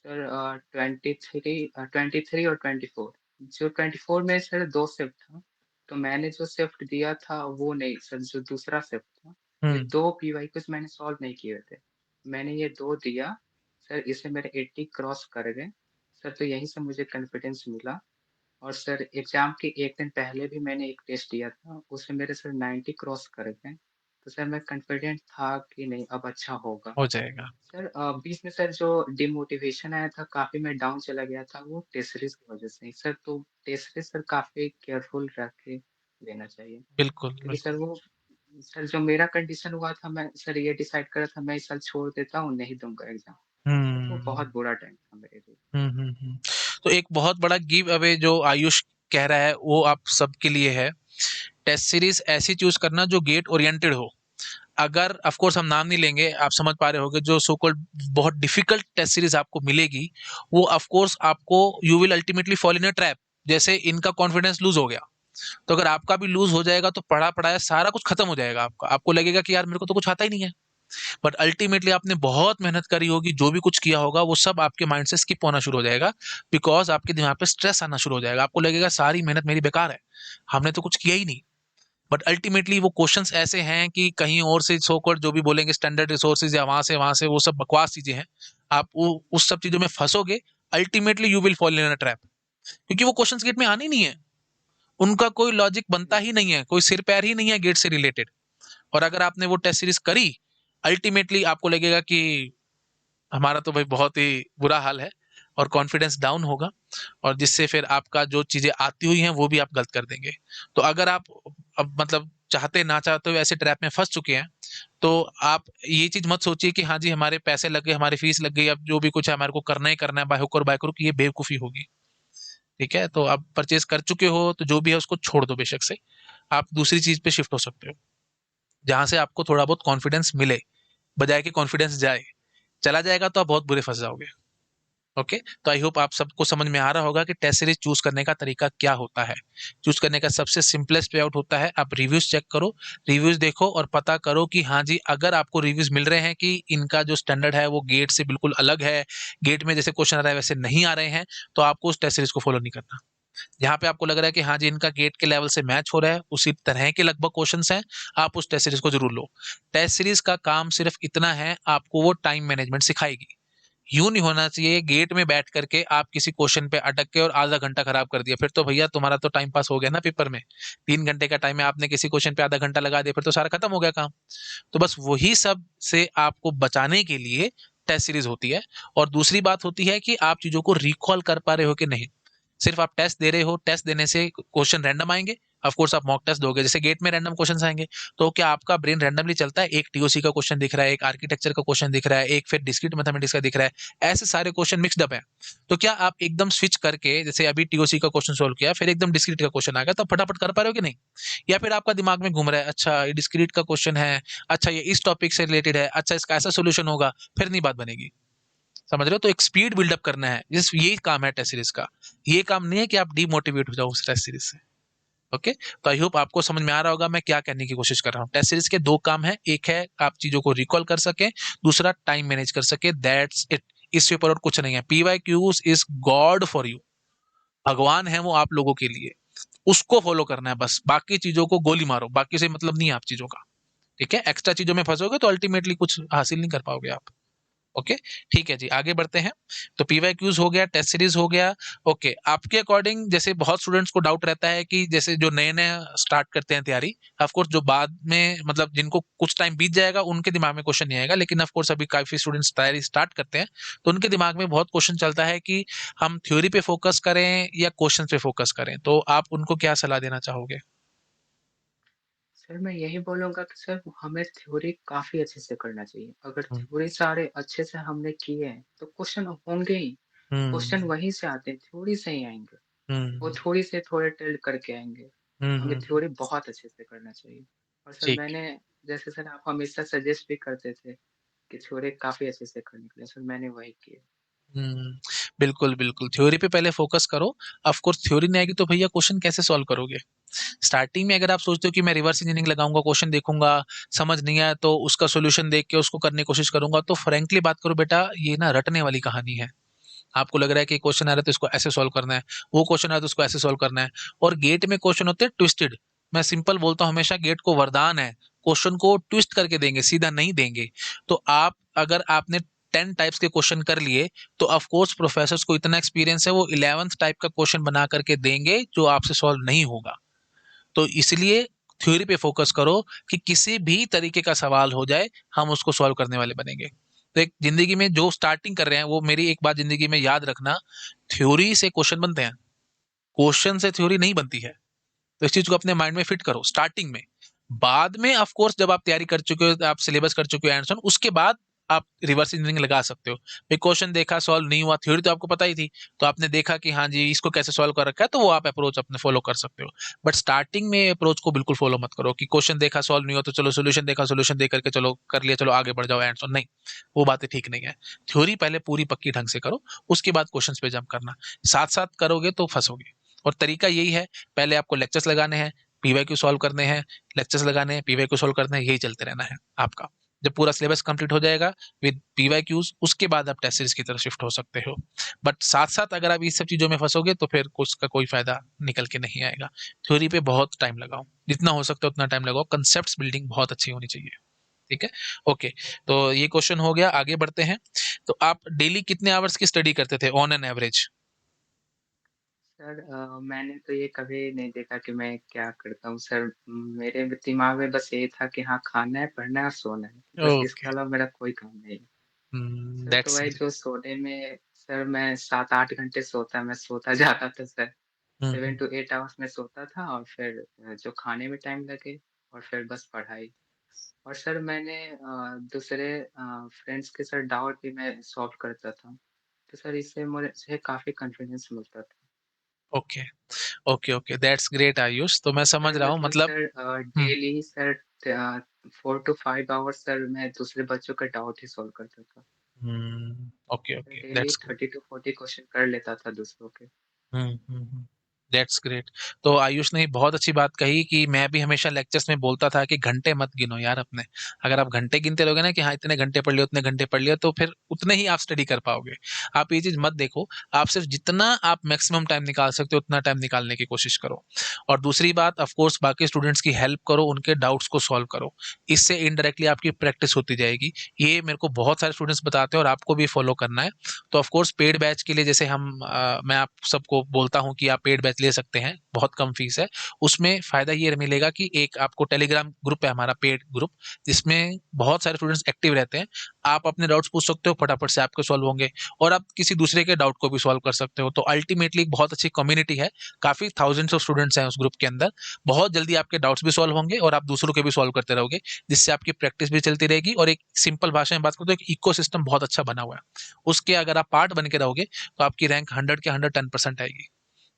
सर 23 और 24 जो 24 में सर 2 शिफ्ट था, तो मैंने जो शिफ्ट दिया था वो नहीं सर जो दूसरा शिफ्ट था, ये हुँ, 2 पीवाईक्यूज़ मैंने सॉल्व नहीं किए थे। मैंने ये 2 दिया, सर इससे मेरे 80 क्रॉस कर गए। सर तो यहीं से मुझे कॉन्फिडेंस मिला और सर एग्ज़ाम के 1 दिन पहले भी मैंने एक टेस्ट दिया था, उसमें मेरे सर 90 क्रॉस कर गए। तो सर मैं कॉन्फिडेंट था कि नहीं अब अच्छा होगा। हो जाएगा। सर बीच में सर जो डिमोटिवेशन आया था, काफ़ी मैं डाउन चला गया था, वो टेस्ट सीरीज़ की वज़ह से ही। सर तो टेस्ट सीरीज़ सर काफ़ी केयरफुल रह के लेना चाहिए। बिल्कुल, क्योंकि सर बिल्कुल। वो सर जो मेरा कंडीशन हुआ था, मैं सर ये डिसाइड करा था मैं इस साल छोड़ देता हूँ, नहीं दूँगा एग्ज़ाम। सर तो हुँ, बहुत बुरा टाइम था मेरे लिए। हुँ, हुँ, हुँ। तो एक बहुत बड़ा गिव अवे जो आयुष कह रहा है, वो आप सबके लिए है। टेस्ट सीरीज़ ऐसी चूज़ करना जो गेट ओरिएंटेड हो। अगर ऑफ कोर्स हम नाम नहीं लेंगे, आप समझ पा रहे होंगे, जो सो कॉल्ड बहुत डिफिकल्ट टेस्ट सीरीज आपको मिलेगी, वो ऑफ कोर्स आपको, you will ultimately fall in a trap. जैसे इनका कॉन्फिडेंस लूज हो गया, तो अगर आपका भी लूज हो जाएगा तो पढ़ा पढ़ाया सारा कुछ खत्म हो जाएगा आपका, आपको लगेगा कि यार मेरे को तो कुछ आता ही नहीं है। बट अल्टीमेटली आपने बहुत मेहनत करी होगी, जो भी कुछ किया होगा वो सब आपके माइंड से स्किप होना शुरू हो जाएगा, बिकॉज आपके दिमाग पे स्ट्रेस आना शुरू हो जाएगा, आपको लगेगा सारी मेहनत मेरी बेकार है, हमने तो कुछ किया ही नहीं। बट अल्टीमेटली वो क्वेश्चंस ऐसे हैं कि कहीं और से सो कॉल्ड जो भी बोलेंगे स्टैंडर्ड रिसोर्सेज या वहां से वो सब बकवास चीजें हैं, आप वो उस सब चीजों में फंसोगे, ultimately you will fall in a trap, क्योंकि वो क्वेश्चंस गेट में आने ही नहीं है, उनका कोई लॉजिक बनता जी, ही नहीं है, कोई सिर पैर ही नहीं है गेट से रिलेटेड। और अगर आपने वो टेस्ट सीरीज करी, अल्टीमेटली आपको लगेगा कि हमारा तो भाई बहुत ही बुरा हाल है, और कॉन्फिडेंस डाउन होगा, और जिससे फिर आपका जो चीज़ें आती हुई हैं वो भी आप गलत कर देंगे। तो अगर आप अब मतलब चाहते ना चाहते हुए ऐसे ट्रैप में फंस चुके हैं, तो आप ये चीज़ मत सोचिए कि हाँ जी हमारे पैसे लग गए, हमारी फीस लग गई, अब जो भी कुछ है हमारे को करना ही करना है बाय हुक और बाय क्रुक, ये बेवकूफ़ी होगी। ठीक है, तो आप परचेज कर चुके हो तो जो भी है उसको छोड़ दो बेशक से, आप दूसरी चीज़ पे शिफ्ट हो सकते हो, जहाँ से आपको थोड़ा बहुत कॉन्फिडेंस मिले, बजाय कि कॉन्फिडेंस जाए। चला जाएगा तो आप बहुत बुरे फंस जाओगे। ओके, तो आई होप आप सबको समझ में आ रहा होगा कि टेस्ट सीरीज चूज करने का तरीका क्या होता है। चूज करने का सबसे सिंपलेस्ट वे आउट होता है, आप रिव्यूज चेक करो, रिव्यूज देखो और पता करो कि हाँ जी, अगर आपको रिव्यूज मिल रहे हैं कि इनका जो स्टैंडर्ड है वो गेट से बिल्कुल अलग है, गेट में जैसे क्वेश्चन आ रहा है वैसे नहीं आ रहे हैं, तो आपको उस टेस्ट सीरीज को फॉलो नहीं करना। जहाँ पे आपको लग रहा है कि हाँ जी इनका गेट के लेवल से मैच हो रहा है, उसी तरह के लगभग क्वेश्चन हैं, आप उस टेस्ट सीरीज को जरूर लो। टेस्ट सीरीज का काम सिर्फ इतना है, आपको वो टाइम मैनेजमेंट सिखाएगी। यूँ नहीं होना चाहिए गेट में बैठ करके आप किसी क्वेश्चन पे अटक के और आधा घंटा खराब कर दिया, फिर तो भैया तुम्हारा तो टाइम पास हो गया ना पेपर में। 3 घंटे का टाइम है, आपने किसी क्वेश्चन पे आधा घंटा लगा दिया, फिर तो सारा खत्म हो गया काम। तो बस वही सब से आपको बचाने के लिए टेस्ट सीरीज होती है। और दूसरी बात होती है कि आप चीजों को रिकॉल कर पा रहे हो कि नहीं। सिर्फ आप टेस्ट दे रहे हो, टेस्ट देने से क्वेश्चन रैंडम आएंगे, ऑफ कोर्स आप मॉक टेस्ट दोगे, जैसे गेट में रैंडम क्वेश्चंस आएंगे, तो क्या आपका ब्रेन रैंडमली चलता है? एक टीओसी का क्वेश्चन दिख रहा है, एक आर्किटेक्चर का क्वेश्चन दिख रहा है, एक फिर डिस्क्रीट मैथमेटिक्स का दिख रहा है, ऐसे सारे क्वेश्चन मिक्सड अप है। तो क्या आप एकदम स्विच करके, जैसे अभी टीओसी का क्वेश्चन सोल्व किया, फिर एकदम डिस्क्रीट का क्वेश्चन आ गया, तो फटाफट कर पा रहे हो कि नहीं? या फिर आपका दिमाग में घूम रहा है, अच्छा ये डिस्क्रीट का क्वेश्चन है, अच्छा ये इस टॉपिक से रिलेटेड है, अच्छा इसका ऐसा सोल्यूशन होगा, फिर नहीं बात बनेगी। समझ रहे हो? तो एक स्पीड बिल्डअप करना है, जिस यही काम है टेस्ट सीरीज का। ये काम नहीं है कि आप डीमोटिवेट हो जाओ उस टेस्ट सीरीज से। ओके, तो आई होप आपको समझ में आ रहा होगा मैं क्या कहने की कोशिश कर रहा हूँ। टेस्ट सीरीज के दो काम है, एक है आप चीजों को रिकॉल कर सके, दूसरा टाइम मैनेज कर सके, दैट्स इट। इससे ऊपर और कुछ नहीं है। PY Qs is God for you, भगवान है वो आप लोगों के लिए, उसको फॉलो करना है बस, बाकी चीजों को गोली मारो, बाकी से मतलब नहीं है आप चीजों का। ठीक है, एक्स्ट्रा चीजों में फंसोगे तो अल्टीमेटली कुछ हासिल नहीं कर पाओगे आप। ओके, ठीक है जी, आगे बढ़ते हैं। तो पीवाई क्यूज हो गया, टेस्ट सीरीज हो गया। ओके, आपके अकॉर्डिंग, जैसे बहुत स्टूडेंट्स को डाउट रहता है कि जैसे जो नए नए स्टार्ट करते हैं तैयारी, ऑफ कोर्स जो बाद में मतलब जिनको कुछ टाइम बीत जाएगा उनके दिमाग में क्वेश्चन नहीं आएगा, लेकिन ऑफ कोर्स अभी काफी स्टूडेंट्स तैयारी स्टार्ट करते हैं, तो उनके दिमाग में बहुत क्वेश्चन चलता है कि हम थ्योरी पे फोकस करें या क्वेश्चन पे फोकस करें, तो आप उनको क्या सलाह देना चाहोगे? सर मैं यही बोलूँगा कि सर हमें थ्योरी काफ़ी अच्छे से करना चाहिए। अगर हम्म। थ्योरी सारे अच्छे से हमने किए हैं, तो क्वेश्चन होंगे ही। क्वेश्चन हम्म। वहीं से आते हैं, थ्योरी से ही आएँगे। वो हम्म। थ्योरी से थोड़े टिल्ड करके आएँगे। हमें हम्म। थ्योरी बहुत अच्छे से करना चाहिए। और सर ठीक। मैंने जैसे सर आप हमेशा सजेस्ट भी करते थे कि थ्योरी काफ़ी अच्छे से करने के लिए, सर मैंने वही किया। हम्म, बिल्कुल बिल्कुल, थ्योरी पे पहले फोकस करो। ऑफ कोर्स थ्योरी नहीं आएगी तो भैया क्वेश्चन कैसे सॉल्व करोगे? स्टार्टिंग में अगर आप सोचते हो कि मैं रिवर्स इंजीनियरिंग लगाऊंगा, क्वेश्चन देखूंगा, समझ नहीं आया तो उसका सॉल्यूशन देख के उसको करने की कोशिश करूंगा, तो फ्रैंकली बात करो बेटा, ये ना रटने वाली कहानी है। आपको लग रहा है कि क्वेश्चन आ रहा है तो इसको ऐसे सॉल्व करना है, वो क्वेश्चन आ रहा है तो उसको ऐसे सॉल्व करना है, और गेट में क्वेश्चन होते हैं ट्विस्टेड। मैं सिंपल बोलता हूँ हमेशा, गेट को वरदान है, क्वेश्चन को ट्विस्ट करके देंगे, सीधा नहीं देंगे। तो आप, अगर आपने 10 टाइप्स के क्वेश्चन कर लिए, तो ऑफ कोर्स प्रोफेसर्स को इतना एक्सपीरियंस है, वो 11th टाइप का क्वेश्चन बना करके देंगे जो आपसे सॉल्व नहीं होगा। तो इसलिए थ्योरी पे फोकस करो कि किसी भी तरीके का सवाल हो जाए, हम उसको सॉल्व करने वाले बनेंगे। तो एक जिंदगी में जो स्टार्टिंग कर रहे हैं, वो मेरी एक बात जिंदगी में याद रखना, थ्योरी से क्वेश्चन बनते हैं, क्वेश्चन से थ्योरी नहीं बनती है। तो इस चीज को अपने माइंड में फिट करो स्टार्टिंग में। बाद में ऑफ कोर्स जब आप तैयारी कर चुके हो, आप सिलेबस कर चुके हो एंड ऑन, उसके बाद आप रिवर्स इंजीनियरिंग लगा सकते हो। भाई क्वेश्चन देखा, सॉल्व नहीं हुआ, थ्योरी तो आपको पता ही थी, तो आपने देखा कि हाँ जी इसको कैसे सॉल्व कर रखा है, तो वो आप अप्रोच अपने फॉलो कर सकते हो। बट स्टार्टिंग में अप्रोच को बिल्कुल फॉलो मत करो कि क्वेश्चन देखा सॉल्व नहीं हुआ तो चलो सोल्यूशन देखा, सोल्यूशन देख करके चलो कर लिया, चलो आगे बढ़ जाओ एंड ऑन, नहीं, वो बातें ठीक नहीं है। थ्योरी पहले पूरी पक्की ढंग से करो, उसके बाद क्वेश्चन पे जंप करना। साथ साथ करोगे तो फंसोगे। और तरीका यही है, पहले आपको लेक्चर्स लगाने हैं, पीवाईक्यू सॉल्व करने हैं, लेक्चर्स लगाने हैं, पीवाईक्यू सॉल्व करना है, यही चलते रहना है आपका। जब पूरा सिलेबस कंप्लीट हो जाएगा विद पीवाईक्यूज, उसके बाद आप टेस्ट सीरीज की तरफ शिफ्ट हो सकते हो। बट साथ साथ अगर आप इस सब चीजों में फंसोगे तो फिर उसका कोई फायदा निकल के नहीं आएगा। थ्योरी पे बहुत टाइम लगाओ, जितना हो सकता है उतना टाइम लगाओ, कंसेप्ट बिल्डिंग बहुत अच्छी होनी चाहिए। ठीक है, ओके। तो ये क्वेश्चन हो गया, आगे बढ़ते हैं। तो आप डेली कितने आवर्स की स्टडी करते थे ऑन एन एवरेज? सर मैंने तो ये कभी नहीं देखा कि मैं क्या करता हूँ सर। मेरे दिमाग में बस यही था कि हाँ, खाना है, पढ़ना है और सोना है। बस ओके। इसके अलावा मेरा कोई काम नहीं है। सर तो दैट्स वही ग्रेट। जो सोने में सर मैं 7-8 घंटे सोता, मैं सोता जाता था सर। 7 हम्म। टू 8 आवर्स में सोता था और फिर जो खाने में टाइम लगे और फिर बस पढ़ाई। और सर मैंने दूसरे फ्रेंड्स के सर डाउट भी मैं सॉल्व करता था। तो सर इससे मुझे काफ़ी कॉन्फिडेंस मिलता था। Okay. Okay, okay, that's great Ayush, तो मैं समझ सर रहा हूँ मतलब मतलब। Sir hmm. Daily sir 4 to 5 hours sir मैं दूसरे बच्चों का डाउट ही सॉल्व करता था। Okay, sir okay, daily that's. 30 to 40 question कर लेता था दूसरों के। That's great. तो आयुष ने बहुत अच्छी बात कही कि मैं भी हमेशा लेक्चर्स में बोलता था कि घंटे मत गिनो यार अपने। अगर आप घंटे गिनते रहोगे ना कि हाँ इतने घंटे पढ़ लिया, उतने घंटे पढ़ लिया, तो फिर उतने ही आप स्टडी कर पाओगे। आप ये चीज मत देखो, आप सिर्फ जितना आप मैक्सिमम टाइम निकाल सकते हो उतना टाइम निकालने की कोशिश करो। और दूसरी बात, ऑफ कोर्स बाकी स्टूडेंट्स की हेल्प करो, उनके डाउट्स को सॉल्व करो। इससे इनडायरेक्टली आपकी प्रैक्टिस होती जाएगी। ये मेरे को बहुत सारे स्टूडेंट्स बताते हैं और आपको भी फॉलो करना है। तो ऑफ कोर्स पेड बैच के लिए, जैसे मैं आप सबको बोलता हूँ कि आप पेड बैच ले सकते हैं, बहुत कम फीस है। उसमें फ़ायदा ये मिलेगा कि एक आपको टेलीग्राम ग्रुप है हमारा पेड ग्रुप, जिसमें बहुत सारे स्टूडेंट्स एक्टिव रहते हैं। आप अपने डाउट्स पूछ सकते हो, फटाफट से आपके सॉल्व होंगे और आप किसी दूसरे के डाउट को भी सॉल्व कर सकते हो। तो अल्टीमेटली एक बहुत अच्छी कम्युनिटी है, काफ़ी थाउजेंड्स ऑफ स्टूडेंट्स हैं उस ग्रुप के अंदर। बहुत जल्दी आपके डाउट्स भी सॉल्व होंगे और आप दूसरों के भी सॉल्व करते रहोगे, जिससे आपकी प्रैक्टिस भी चलती रहेगी और एक सिंपल भाषा में बात करूँ तो एक इकोसिस्टम बहुत अच्छा बना हुआ है। उसके अगर आप पार्ट बन के रहोगे तो आपकी रैंक 100 के 110% आएगी।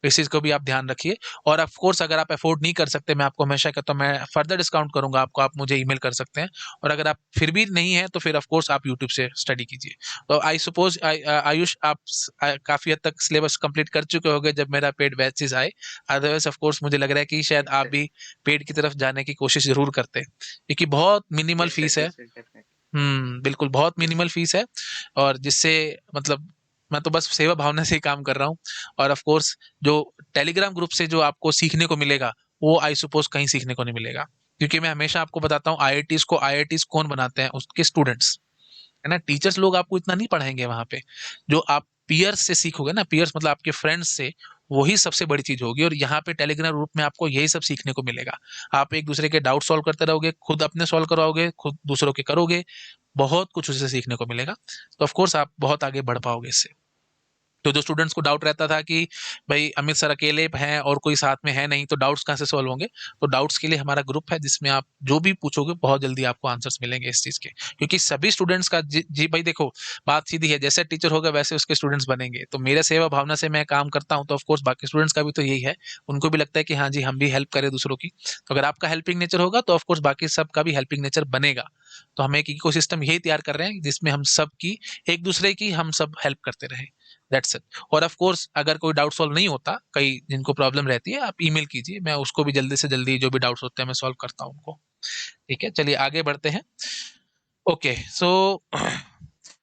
तो इस चीज़ को भी आप ध्यान रखिए। और ऑफ कोर्स अगर आप अफोर्ड नहीं कर सकते, मैं आपको हमेशा कहता हूँ, मैं फर्दर डिस्काउंट करूँगा आपको, आप मुझे ईमेल कर सकते हैं। और अगर आप फिर भी नहीं है तो फिर ऑफ कोर्स आप यूट्यूब से स्टडी कीजिए। तो आई सपोज आयुष, आप काफ़ी हद तक सिलेबस कंप्लीट कर चुके होंगे जब मेरा पेड बैचेस आए। अदरवाइज ऑफ कोर्स मुझे लग रहा है कि शायद यस आप सर, भी पेड की तरफ जाने की कोशिश ज़रूर करते, क्योंकि बहुत मिनिमल यस सर, फीस है। Yes sir, definitely. बिल्कुल, बहुत यस मिनिमल फीस है। और जिससे मतलब मैं तो बस सेवा भावना से ही काम कर रहा हूँ। और ऑफ कोर्स जो टेलीग्राम ग्रुप से जो आपको सीखने को मिलेगा, वो आई सपोज़ कहीं सीखने को नहीं मिलेगा। क्योंकि मैं हमेशा आपको बताता हूँ, आईआईटीज़ कौन बनाते हैं? उसके स्टूडेंट्स, है ना? टीचर्स लोग आपको इतना नहीं पढ़ाएँगे वहाँ पे। जो आप पीयर्स से सीखोगे ना, पीयर्स मतलब आपके फ्रेंड्स से, वही सबसे बड़ी चीज़ होगी। और यहाँ पे टेलीग्राम ग्रुप में आपको यही सब सीखने को मिलेगा। आप एक-दूसरे के डाउट सॉल्व करते रहोगे, खुद अपने सॉल्व करवाओगे, खुद दूसरों के करोगे, बहुत कुछ उससे सीखने को मिलेगा। तो ऑफ कोर्स आप बहुत आगे बढ़ पाओगे इससे। तो जो स्टूडेंट्स को डाउट रहता था कि भाई अमित सर अकेले हैं और कोई साथ में है नहीं, तो डाउट्स कहाँ से सॉल्व होंगे? तो डाउट्स के लिए हमारा ग्रुप है, जिसमें आप जो भी पूछोगे बहुत जल्दी आपको आंसर्स मिलेंगे इस चीज़ के। क्योंकि सभी स्टूडेंट्स का जी जी भाई देखो, बात सीधी है, जैसे टीचर होगा वैसे उसके स्टूडेंट्स बनेंगे। तो मेरे सेवा भावना से मैं काम करता हूँ, तो ऑफ कोर्स बाकी स्टूडेंट्स का भी तो यही है। उनको भी लगता है कि हाँ जी, हम भी हेल्प करें दूसरों की। तो अगर आपका हेल्पिंग नेचर होगा तो ऑफ कोर्स बाकी सबका भी हेल्पिंग नेचर बनेगा। तो हम एक इकोसिस्टम यही तैयार कर रहे हैं जिसमें हम सब की, एक-दूसरे की हम सब हेल्प करते रहें। That's it. और ऑफ कोर्स अगर कोई डाउट सॉल्व नहीं होता, कई जिनको प्रॉब्लम रहती है, आप ईमेल कीजिए, मैं उसको भी जल्दी से जल्दी जो भी डाउट्स होते हैं मैं सॉल्व करता हूँ उनको। ठीक है, चलिए आगे बढ़ते हैं। ओके, सो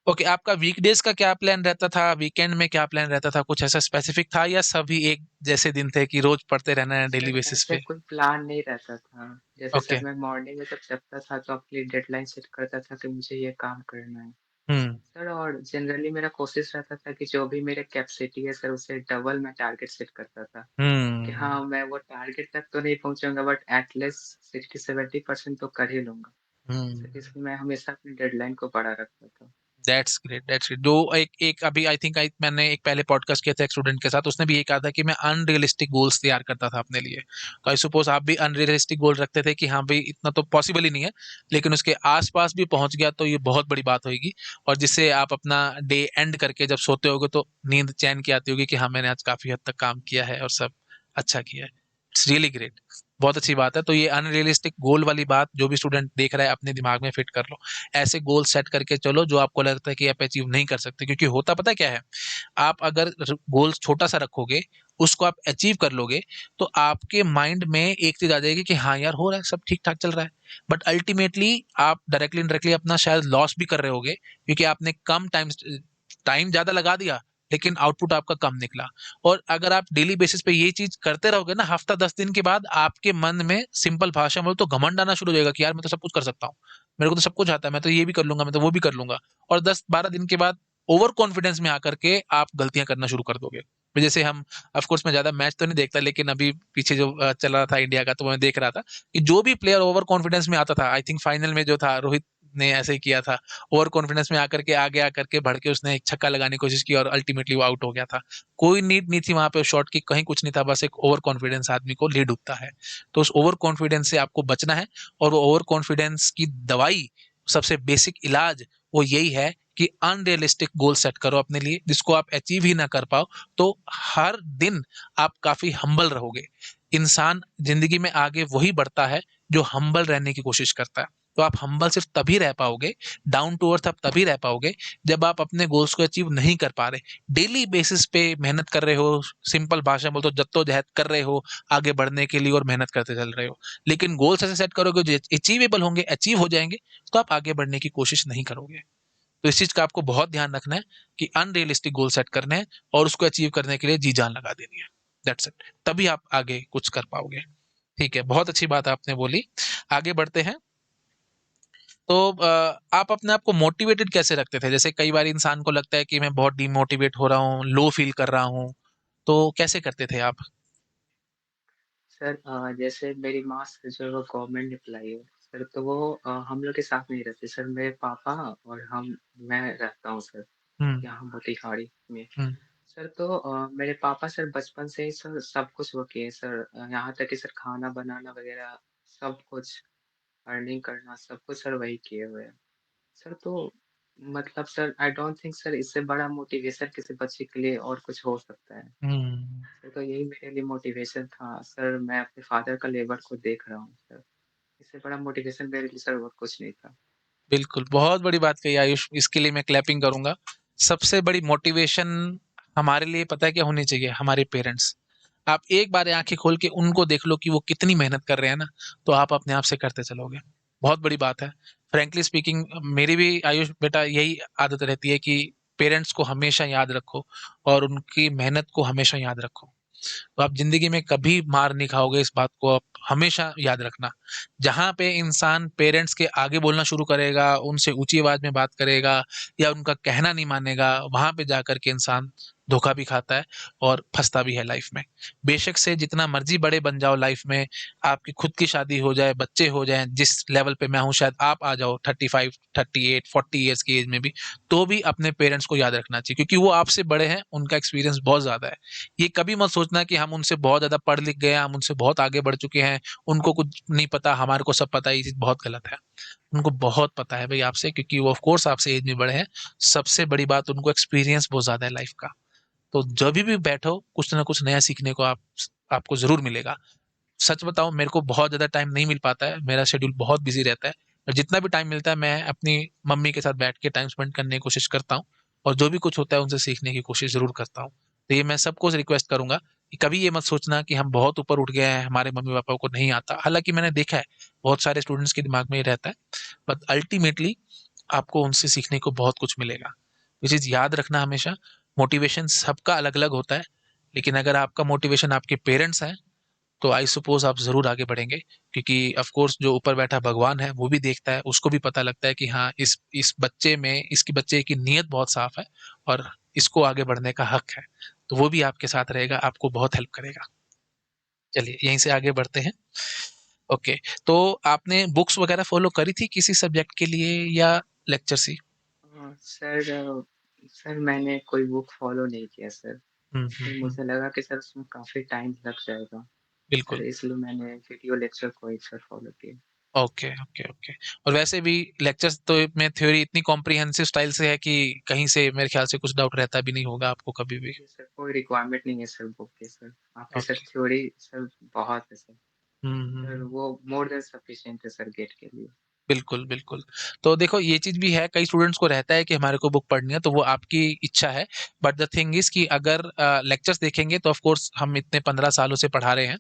ओके, आपका वीकडेज का क्या प्लान रहता था? वीकेंड में क्या प्लान रहता था? कुछ ऐसा स्पेसिफिक था या सभी एक जैसे दिन थे कि रोज पढ़ते रहना है डेली सर बेसिस ऐसे पे? कोई प्लान नहीं रहता था। जैसे ओके। सर मैं मॉर्निंग में जब जगता था तो अपनी डेडलाइन सेट करता था कि मुझे ये काम करना है। हुँ, सर और जनरली मेरा कोशिश रहता था कि जो भी मेरे कैपेसिटी है सर उससे डबल मैं टारगेट सेट करता था। कि हुँ, हाँ, मैं वो टारगेट तक तो नहीं पहुँचूँगा बट एट लीस्ट 60-70% तो कर ही लूँगा। हुँ। सर इसलिए मैं हमेशा अपनी डेडलाइन को बड़ा रखता था। That's great, that's great. जो एक एक अभी आई थिंक आई मैंने एक पहले पॉडकास्ट किया था एक स्टूडेंट के साथ, उसने भी ये कहा था कि मैं अनरियलिस्टिक गोल्स तैयार करता था अपने लिए। तो आई सपोज़ आप भी अनरियलिस्टिक गोल रखते थे कि हाँ भई इतना तो पॉसिबल ही नहीं है, लेकिन उसके आस-पास भी पहुँच गया तो ये बहुत बड़ी बात होएगी। और जिससे आप अपना डे एंड करके जब सोते होगे तो नींद चैन की आती होगी कि हाँ, मैंने आज काफ़ी हद तक काम किया है और सब अच्छा किया है। It's really great. बहुत अच्छी बात है। तो ये अनरियलिस्टिक गोल वाली बात जो भी स्टूडेंट देख रहा है अपने दिमाग में फिट कर लो। ऐसे गोल सेट करके चलो जो आपको लगता है कि आप अचीव नहीं कर सकते, क्योंकि होता पता है क्या है? आप अगर गोल छोटा सा रखोगे, उसको आप अचीव कर लोगे, तो आपके माइंड में एक चीज आ जाएगी कि हाँ यार, हो रहा है, सब ठीक ठाक चल रहा है। बट अल्टीमेटली आप डायरेक्टली इनडायरेक्टली अपना शायद लॉस भी कर रहे होगे, क्योंकि आपने कम टाइम टाइम ज्यादा लगा दिया, लेकिन आउटपुट आपका कम निकला। और अगर आप डेली बेसिस पे ये चीज करते रहोगे ना, हफ्ता 10 दिन के बाद आपके मन में सिंपल भाषा में तो घमंड आना शुरू हो जाएगा कि यार मैं तो सब कुछ कर सकता हूँ, मेरे को तो सब कुछ आता है, मैं तो ये भी कर लूंगा, मैं तो वो भी कर लूंगा। और 10-12 दिन के बाद ओवर कॉन्फिडेंस में आकर के आप गलतियां करना शुरू कर दोगे। तो जैसे हम, ऑफ कोर्स मैं ज्यादा मैच तो नहीं देखता, लेकिन अभी पीछे जो चल रहा था इंडिया का, तो मैं देख रहा था कि जो भी प्लेयर ओवर कॉन्फिडेंस में आता था, आई थिंक फाइनल में जो था रोहित ने ऐसे ही किया था। ओवर कॉन्फिडेंस में आकर के आगे आकर के बढ़ के उसने एक छक्का लगाने की कोशिश की और अल्टीमेटली वो आउट हो गया था। कोई नीड नहीं थी वहां पे शॉट की, कहीं कुछ नहीं था, बस एक ओवर कॉन्फिडेंस आदमी को लीड डूबता है। तो उस ओवर कॉन्फिडेंस से आपको बचना है। और वो ओवर कॉन्फिडेंस की दवाई, सबसे बेसिक इलाज, वो यही है कि अनरियलिस्टिक गोल सेट करो अपने लिए, जिसको आप अचीव ही ना कर पाओ। तो हर दिन आप काफी हम्बल रहोगे। इंसान जिंदगी में आगे वही बढ़ता है जो हम्बल रहने की कोशिश करता है। तो आप हम्बल सिर्फ तभी रह पाओगे, डाउन टू अर्थ आप तभी रह पाओगे, जब आप अपने गोल्स को अचीव नहीं कर पा रहे, डेली बेसिस पे मेहनत कर रहे हो, सिंपल भाषा में बोल तो जद्दोजहद कर रहे हो आगे बढ़ने के लिए और मेहनत करते चल रहे हो। लेकिन गोल्स ऐसे सेट करोगे जो अचीवेबल होंगे, अचीव हो जाएंगे, तो आप आगे बढ़ने की कोशिश नहीं करोगे। तो इस चीज का आपको बहुत ध्यान रखना है कि अनरियलिस्टिक गोल सेट करने हैं और उसको अचीव करने के लिए जी जान लगा देनी है। That's it. तभी आप आगे कुछ कर पाओगे। ठीक है, बहुत अच्छी बात आपने बोली। आगे बढ़ते हैं। तो आप अपने आप को मोटिवेटेड कैसे रखते थे? जैसे कई बार इंसान को लगता है कि मैं बहुत डिमोटिवेट हो रहा हूँ, लो फील कर रहा हूँ, तो कैसे करते थे आप? सर जैसे मेरी माँ जो है वो गवर्नमेंट एम्प्लॉयी है। सर तो वो हम लोग के साथ नहीं रहती सर, मेरे पापा और मैं रहता हूँ सर, हुँ, यहाँ मोतीहारी में। हुँ, सर तो मेरे पापा सर बचपन से ही सर सब कुछ वो किए सर, यहाँ तक कि सर खाना बनाना वग़ैरह सब कुछ, अर्निंग करना सब कुछ सर वही किए हुए हैं। सर तो मतलब sir I don't think sir इससे बड़ा मोटिवेशन किसी बच्चे के लिए और कुछ हो सकता है। हुँ। सर तो यही मेरे लिए मोटिवेशन था। सर मैं अपने फ़ादर का लेबर को देख रहा हूँ सर। इससे बड़ा मोटिवेशन मेरे लिए सर और कुछ नहीं था। बिल्कुल, बहुत बड़ी बात कही आयुष, इसके लिए मैं क्लैपिंग करूँगा। सबसे बड़ी मोटिवेशन हमारे लिए पता है क्या होनी चाहिए? हमारे पेरेंट्स। आप एक बार आँखें खोल के उनको देख लो कि वो कितनी मेहनत कर रहे हैं ना, तो आप अपने आप से करते चलोगे। बहुत बड़ी बात है। फ्रैंकली स्पीकिंग मेरी भी आयुष बेटा यही आदत रहती है कि पेरेंट्स को हमेशा याद रखो और उनकी मेहनत को हमेशा याद रखो। तो आप ज़िंदगी में कभी मार नहीं खाओगे, इस बात को आप हमेशा याद रखना। जहाँ पे इंसान पेरेंट्स के आगे बोलना शुरू करेगा, उनसे ऊँची आवाज़ में बात करेगा या उनका कहना नहीं मानेगा, वहाँ पे जाकर के इंसान धोखा भी खाता है और फँसता भी है लाइफ़ में। बेशक से जितना मर्ज़ी बड़े बन जाओ लाइफ़ में, आपकी खुद की शादी हो जाए, बच्चे हो जाएँ, जिस लेवल पे मैं हूँ शायद आप आ जाओ 35, 38, 40 इयर्स की एज में भी, तो भी अपने पेरेंट्स को याद रखना चाहिए क्योंकि वो आपसे बड़े हैं, उनका एक्सपीरियंस बहुत ज़्यादा है। ये कभी मत सोचना कि हम उनसे बहुत ज़्यादा पढ़ लिख गए हैं, हम उनसे बहुत आगे बढ़ चुके हैं, उनको कुछ नहीं पता, हमारे को सब पता है, ये चीज़ बहुत गलत है। उनको बहुत पता है भई आपसे क्योंकि वो ऑफ़ कोर्स आपसे एज में बड़े हैं। सबसे बड़ी बात उनको एक्सपीरियंस बहुत ज़्यादा है लाइफ़ का। तो जभी भी बैठो, कुछ ना कुछ नया सीखने को आपको ज़रूर मिलेगा। सच बताऊँ मेरे को बहुत ज़्यादा टाइम नहीं मिल पाता है, मेरा शेड्यूल बहुत बिज़ी रहता है। और जितना भी टाइम मिलता है मैं अपनी मम्मी के साथ बैठ के टाइम स्पेंड करने की कोशिश करता हूँ और जो भी कुछ होता है उनसे सीखने की कोशिश ज़रूर करता हूँ। तो ये मैं सबको से रिक्वेस्ट करूँगा कि कभी ये मत सोचना कि हम बहुत ऊपर उठ गए हैं, हमारे मम्मी-पापा को नहीं आता। हालाँकि मैंने देखा है, बहुत सारे स्टूडेंट्स के दिमाग में ये रहता है, बट अल्टीमेटली आपको उनसे सीखने को बहुत कुछ मिलेगा। ये चीज़ याद रखना हमेशा, मोटिवेशन सबका अलग-अलग होता है, लेकिन अगर आपका मोटिवेशन आपके पेरेंट्स हैं तो आई सपोज़ आप ज़रूर आगे बढ़ेंगे क्योंकि ऑफ़ कोर्स जो ऊपर बैठा भगवान है, वो भी देखता है, उसको भी पता लगता है कि हाँ, इस बच्चे में इसकी बच्चे की नीयत बहुत साफ़ है और इसको आगे बढ़ने का हक है। तो वो भी आपके साथ रहेगा, आपको बहुत हेल्प करेगा। चलिए, यहीं से आगे बढ़ते हैं। ओके, तो आपने बुक्स वग़ैरह फ़ॉलो करी थी किसी सब्जेक्ट के लिए या लेक्चर्स ही? सर मैंने कोई बुक फ़ॉलो नहीं किया सर। हुँ, हुँ, फिर हुँ। मुझे लगा कि सर उसमें काफ़ी टाइम लग जाएगा। बिल्कुल। सर इसलिए मैंने वीडियो लेक्चर को ही सर फ़ॉलो किया। Okay, okay, okay. और वैसे भी लेक्चर्स तो में थ्योरी इतनी कॉम्प्रिहेंसिव स्टाइल से है कि कहीं से मेरे ख़्याल से कुछ डाउट रहता भी नहीं होगा आपको कभी भी। जी सर, कोई रिक्वायरमेंट नहीं है सर बुक की सर। आपके सर ओके। थ्योरी सर बहुत है सर। हुँ, हुँ, सर हुँ। वो मोर देन सफिशिएंट है सर गेट के लिए। बिल्कुल, बिल्कुल। तो देखो ये चीज़ भी है, कई स्टूडेंट्स को रहता है कि हमारे को बुक पढ़नी है, तो वो आपकी इच्छा है। बट द थिंग इज़ कि अगर लेक्चर्स देखेंगे तो ऑफ़ कोर्स हम इतने 15 सालों से पढ़ा रहे हैं।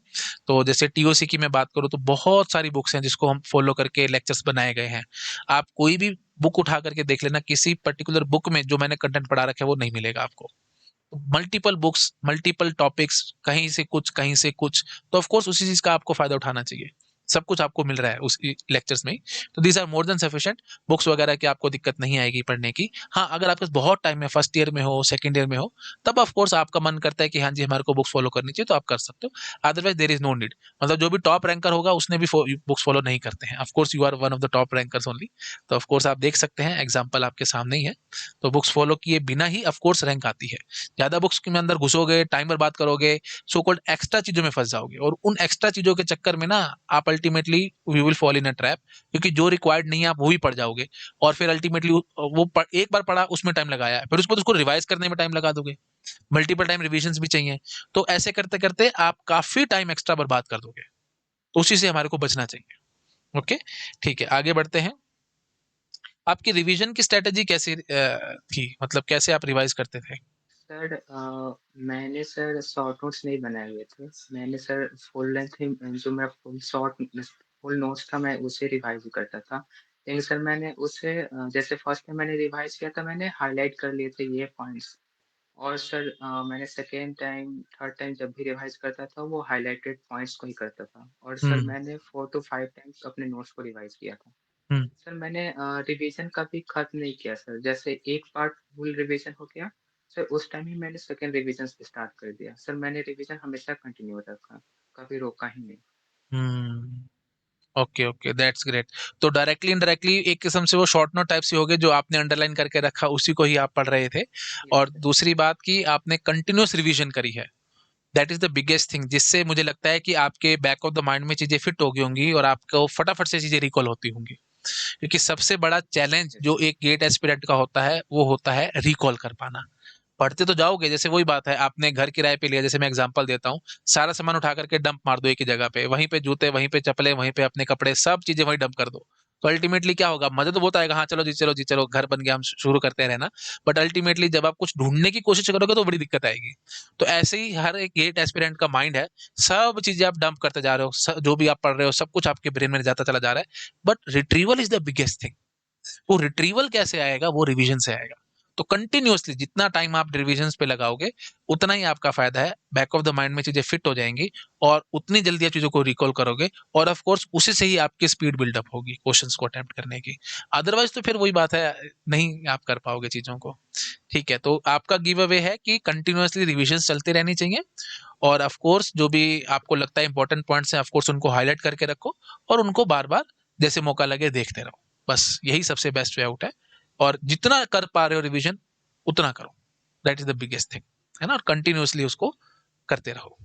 तो जैसे टीओसी की मैं बात करूँ तो बहुत सारी बुक्स हैं जिसको हम फ़ॉलो करके लेक्चर्स बनाए गए हैं। आप कोई भी बुक उठा कर के देख लेना, किसी पर्टिकुलर बुक में जो मैंने कंटेंट पढ़ा रखा है वो नहीं मिलेगा आपको। मल्टीपल बुक्स, मल्टीपल टॉपिक्स, कहीं से कुछ, कहीं से कुछ, तो ऑफ कोर्स उसी चीज़ का आपको फ़ायदा उठाना चाहिए। सब कुछ आपको मिल रहा है उस लेक्चर्स में ही। तो these are more than sufficient, books वगैरह की आपको दिक्कत नहीं आएगी पढ़ने की। हाँ, अगर आपके पास बहुत टाइम है, फर्स्ट ईयर में हो, सेकंड ईयर में हो, तब ऑफ कोर्स आपका मन करता है कि हाँ जी, हमारे को बुक्स फ़ॉलो करनी चाहिए, तो आप कर सकते हो। Otherwise there is no need. मतलब जो भी टॉप रैंकर होगा, उसने भी बुक्स फ़ॉलो नहीं करते हैं। Of course you are one of the top rankers only. तो ऑफ कोर्स आप देख सकते हैं, एग्ज़ाम्पल आपके सामने ही है। तो बुक्स फ़ॉलो किए बिना ही ऑफ कोर्स रैंक आती है। ज़्यादा बुक्स के में अंदर घुसोगे, टाइम बर्बाद करोगे, सो कॉल्ड एक्स्ट्रा चीज़ों में फँस जाओगे और उन एक्स्ट्रा चीज़ों के चक्कर में ना आप ultimately you will fall in a trap क्योंकि जो रिक्वायर्ड नहीं है आप वो भी पढ़ जाओगे और फिर अल्टीमेटली एक बार पढ़ा उसमें टाइम लगाया, फिर उसके बाद उसको रिवाइज़ करने में टाइम लगा दोगे। मल्टीपल टाइम रिविजन्स भी चाहिए। तो ऐसे करते-करते आप काफ़ी टाइम एक्स्ट्रा बर्बाद कर दोगे। तो उसी से हमारे को बचना चाहिए। ओके, ठीक है, आगे बढ़ते हैं। आपकी रिविज़न की स्ट्रैटेजी कैसी थी? मतलब कैसे आप रिवाइज़ करते थे? सर मैंने सर शॉर्ट नोट्स नहीं बनाए हुए थे। मैंने सर फुल लेंथ ही जो मेरा फुल नोट्स था मैं उसे रिवाइज़ करता था। लेकिन सर मैंने उसे जैसे फर्स्ट टाइम मैंने रिवाइज़ किया था मैंने हाइलाइट कर लिए थे ये पॉइंट्स। और सर मैंने सेकंड टाइम, थर्ड टाइम जब भी रिवाइज़ करता था वो हाइलाइटेड पॉइंट्स को ही करता था। और सर हुँ, मैंने 4 टू 5 टाइम्स अपने नोट्स को रिवाइज़ किया था। हुँ, सर मैंने रिवीजन कभी खत्म नहीं किया सर, जैसे एक पार्ट फुल रिवीजन हो गया, सर उस टाइम ही मैंने सेकंड रिवीजन स्टार्ट कर दिया। सर मैंने रिवीजन हमेशा कंटिन्यू रखा। कभी रोका ही नहीं। हुँ। Okay, okay, that's great. तो डायरेक्टली इनडायरेक्टली एक किस्म से वो शॉर्ट नोट टाइप्स ही हो गए, जो आपने अंडरलाइन करके रखा, उसी को ही आप पढ़ रहे थे। यस और सर। दूसरी बात कि आपने कंटिन्यूअस रिविज़न करी है। That is the biggest thing, जिससे मुझे लगता है कि आपके बैक ऑफ द माइंड में चीज़ें फिट हो गई होंगी और आपको फटाफट से चीज़ें रिकॉल होती होंगी। क्योंकि सबसे बड़ा चैलेंज यस जो सर। एक गेट एस्पिरेंट का होता है, वो होता है रिकॉल कर पाना। पढ़ते तो जाओगे, जैसे वही बात है, आपने घर किराए पे लिया, जैसे मैं एग्जांपल देता हूँ, सारा सामान उठा करके डंप मार दो एक ही जगह पे, वहीं पे जूते, वहीं पे चप्पलें, वहीं पे अपने कपड़े, सब चीज़ें वहीं डंप कर दो। तो अल्टीमेटली क्या होगा? मज़ा तो बहुत आएगा, हाँ, चलो जी, चलो जी, चलो घर बन गया, हम शुरू करते हैं रहना। बट अल्टीमेटली जब आप कुछ ढूँढने की कोशिश करोगे तो बड़ी दिक्कत आएगी। तो ऐसे ही हर एक गेट एस्पिरेंट का माइंड है, सब चीज़ें आप डंप करते जा रहे हो, जो भी आप पढ़ रहे हो, सब कुछ आपके ब्रेन में जाता चला जा रहा है। But retrieval is the biggest thing. वो रिट्रीवल कैसे आएगा? वो रिवीजन से आएगा। तो कंटिन्यूअसली जितना टाइम आप रिविजन्स पे लगाओगे, उतना ही आपका फायदा है। बैक ऑफ द माइंड में चीजें फिट हो जाएंगी और उतनी जल्दी आप चीजों को रिकॉल करोगे, और ऑफ कोर्स उसी से ही आपकी स्पीड बिल्डअप होगी क्वेश्चंस को अटेम्प्ट करने की। अदरवाइज तो फिर वही बात है, नहीं आप कर पाओगे चीजों को। ठीक है, तो आपका गिव अवे है कि कंटिन्यूअसली रिविजन चलती रहनी चाहिए, और ऑफ कोर्स जो भी आपको लगता है इंपॉर्टेंट पॉइंट्स हैं, ऑफ कोर्स उनको हाईलाइट करके रखो, और उनको बार बार जैसे मौका लगे देखते रहो। बस यही सबसे बेस्ट वे आउट है। और जितना कर पा रहे हो रिवीजन, उतना करो। That is the biggest thing, है ना? और कंटिन्यूअसली उसको करते रहो।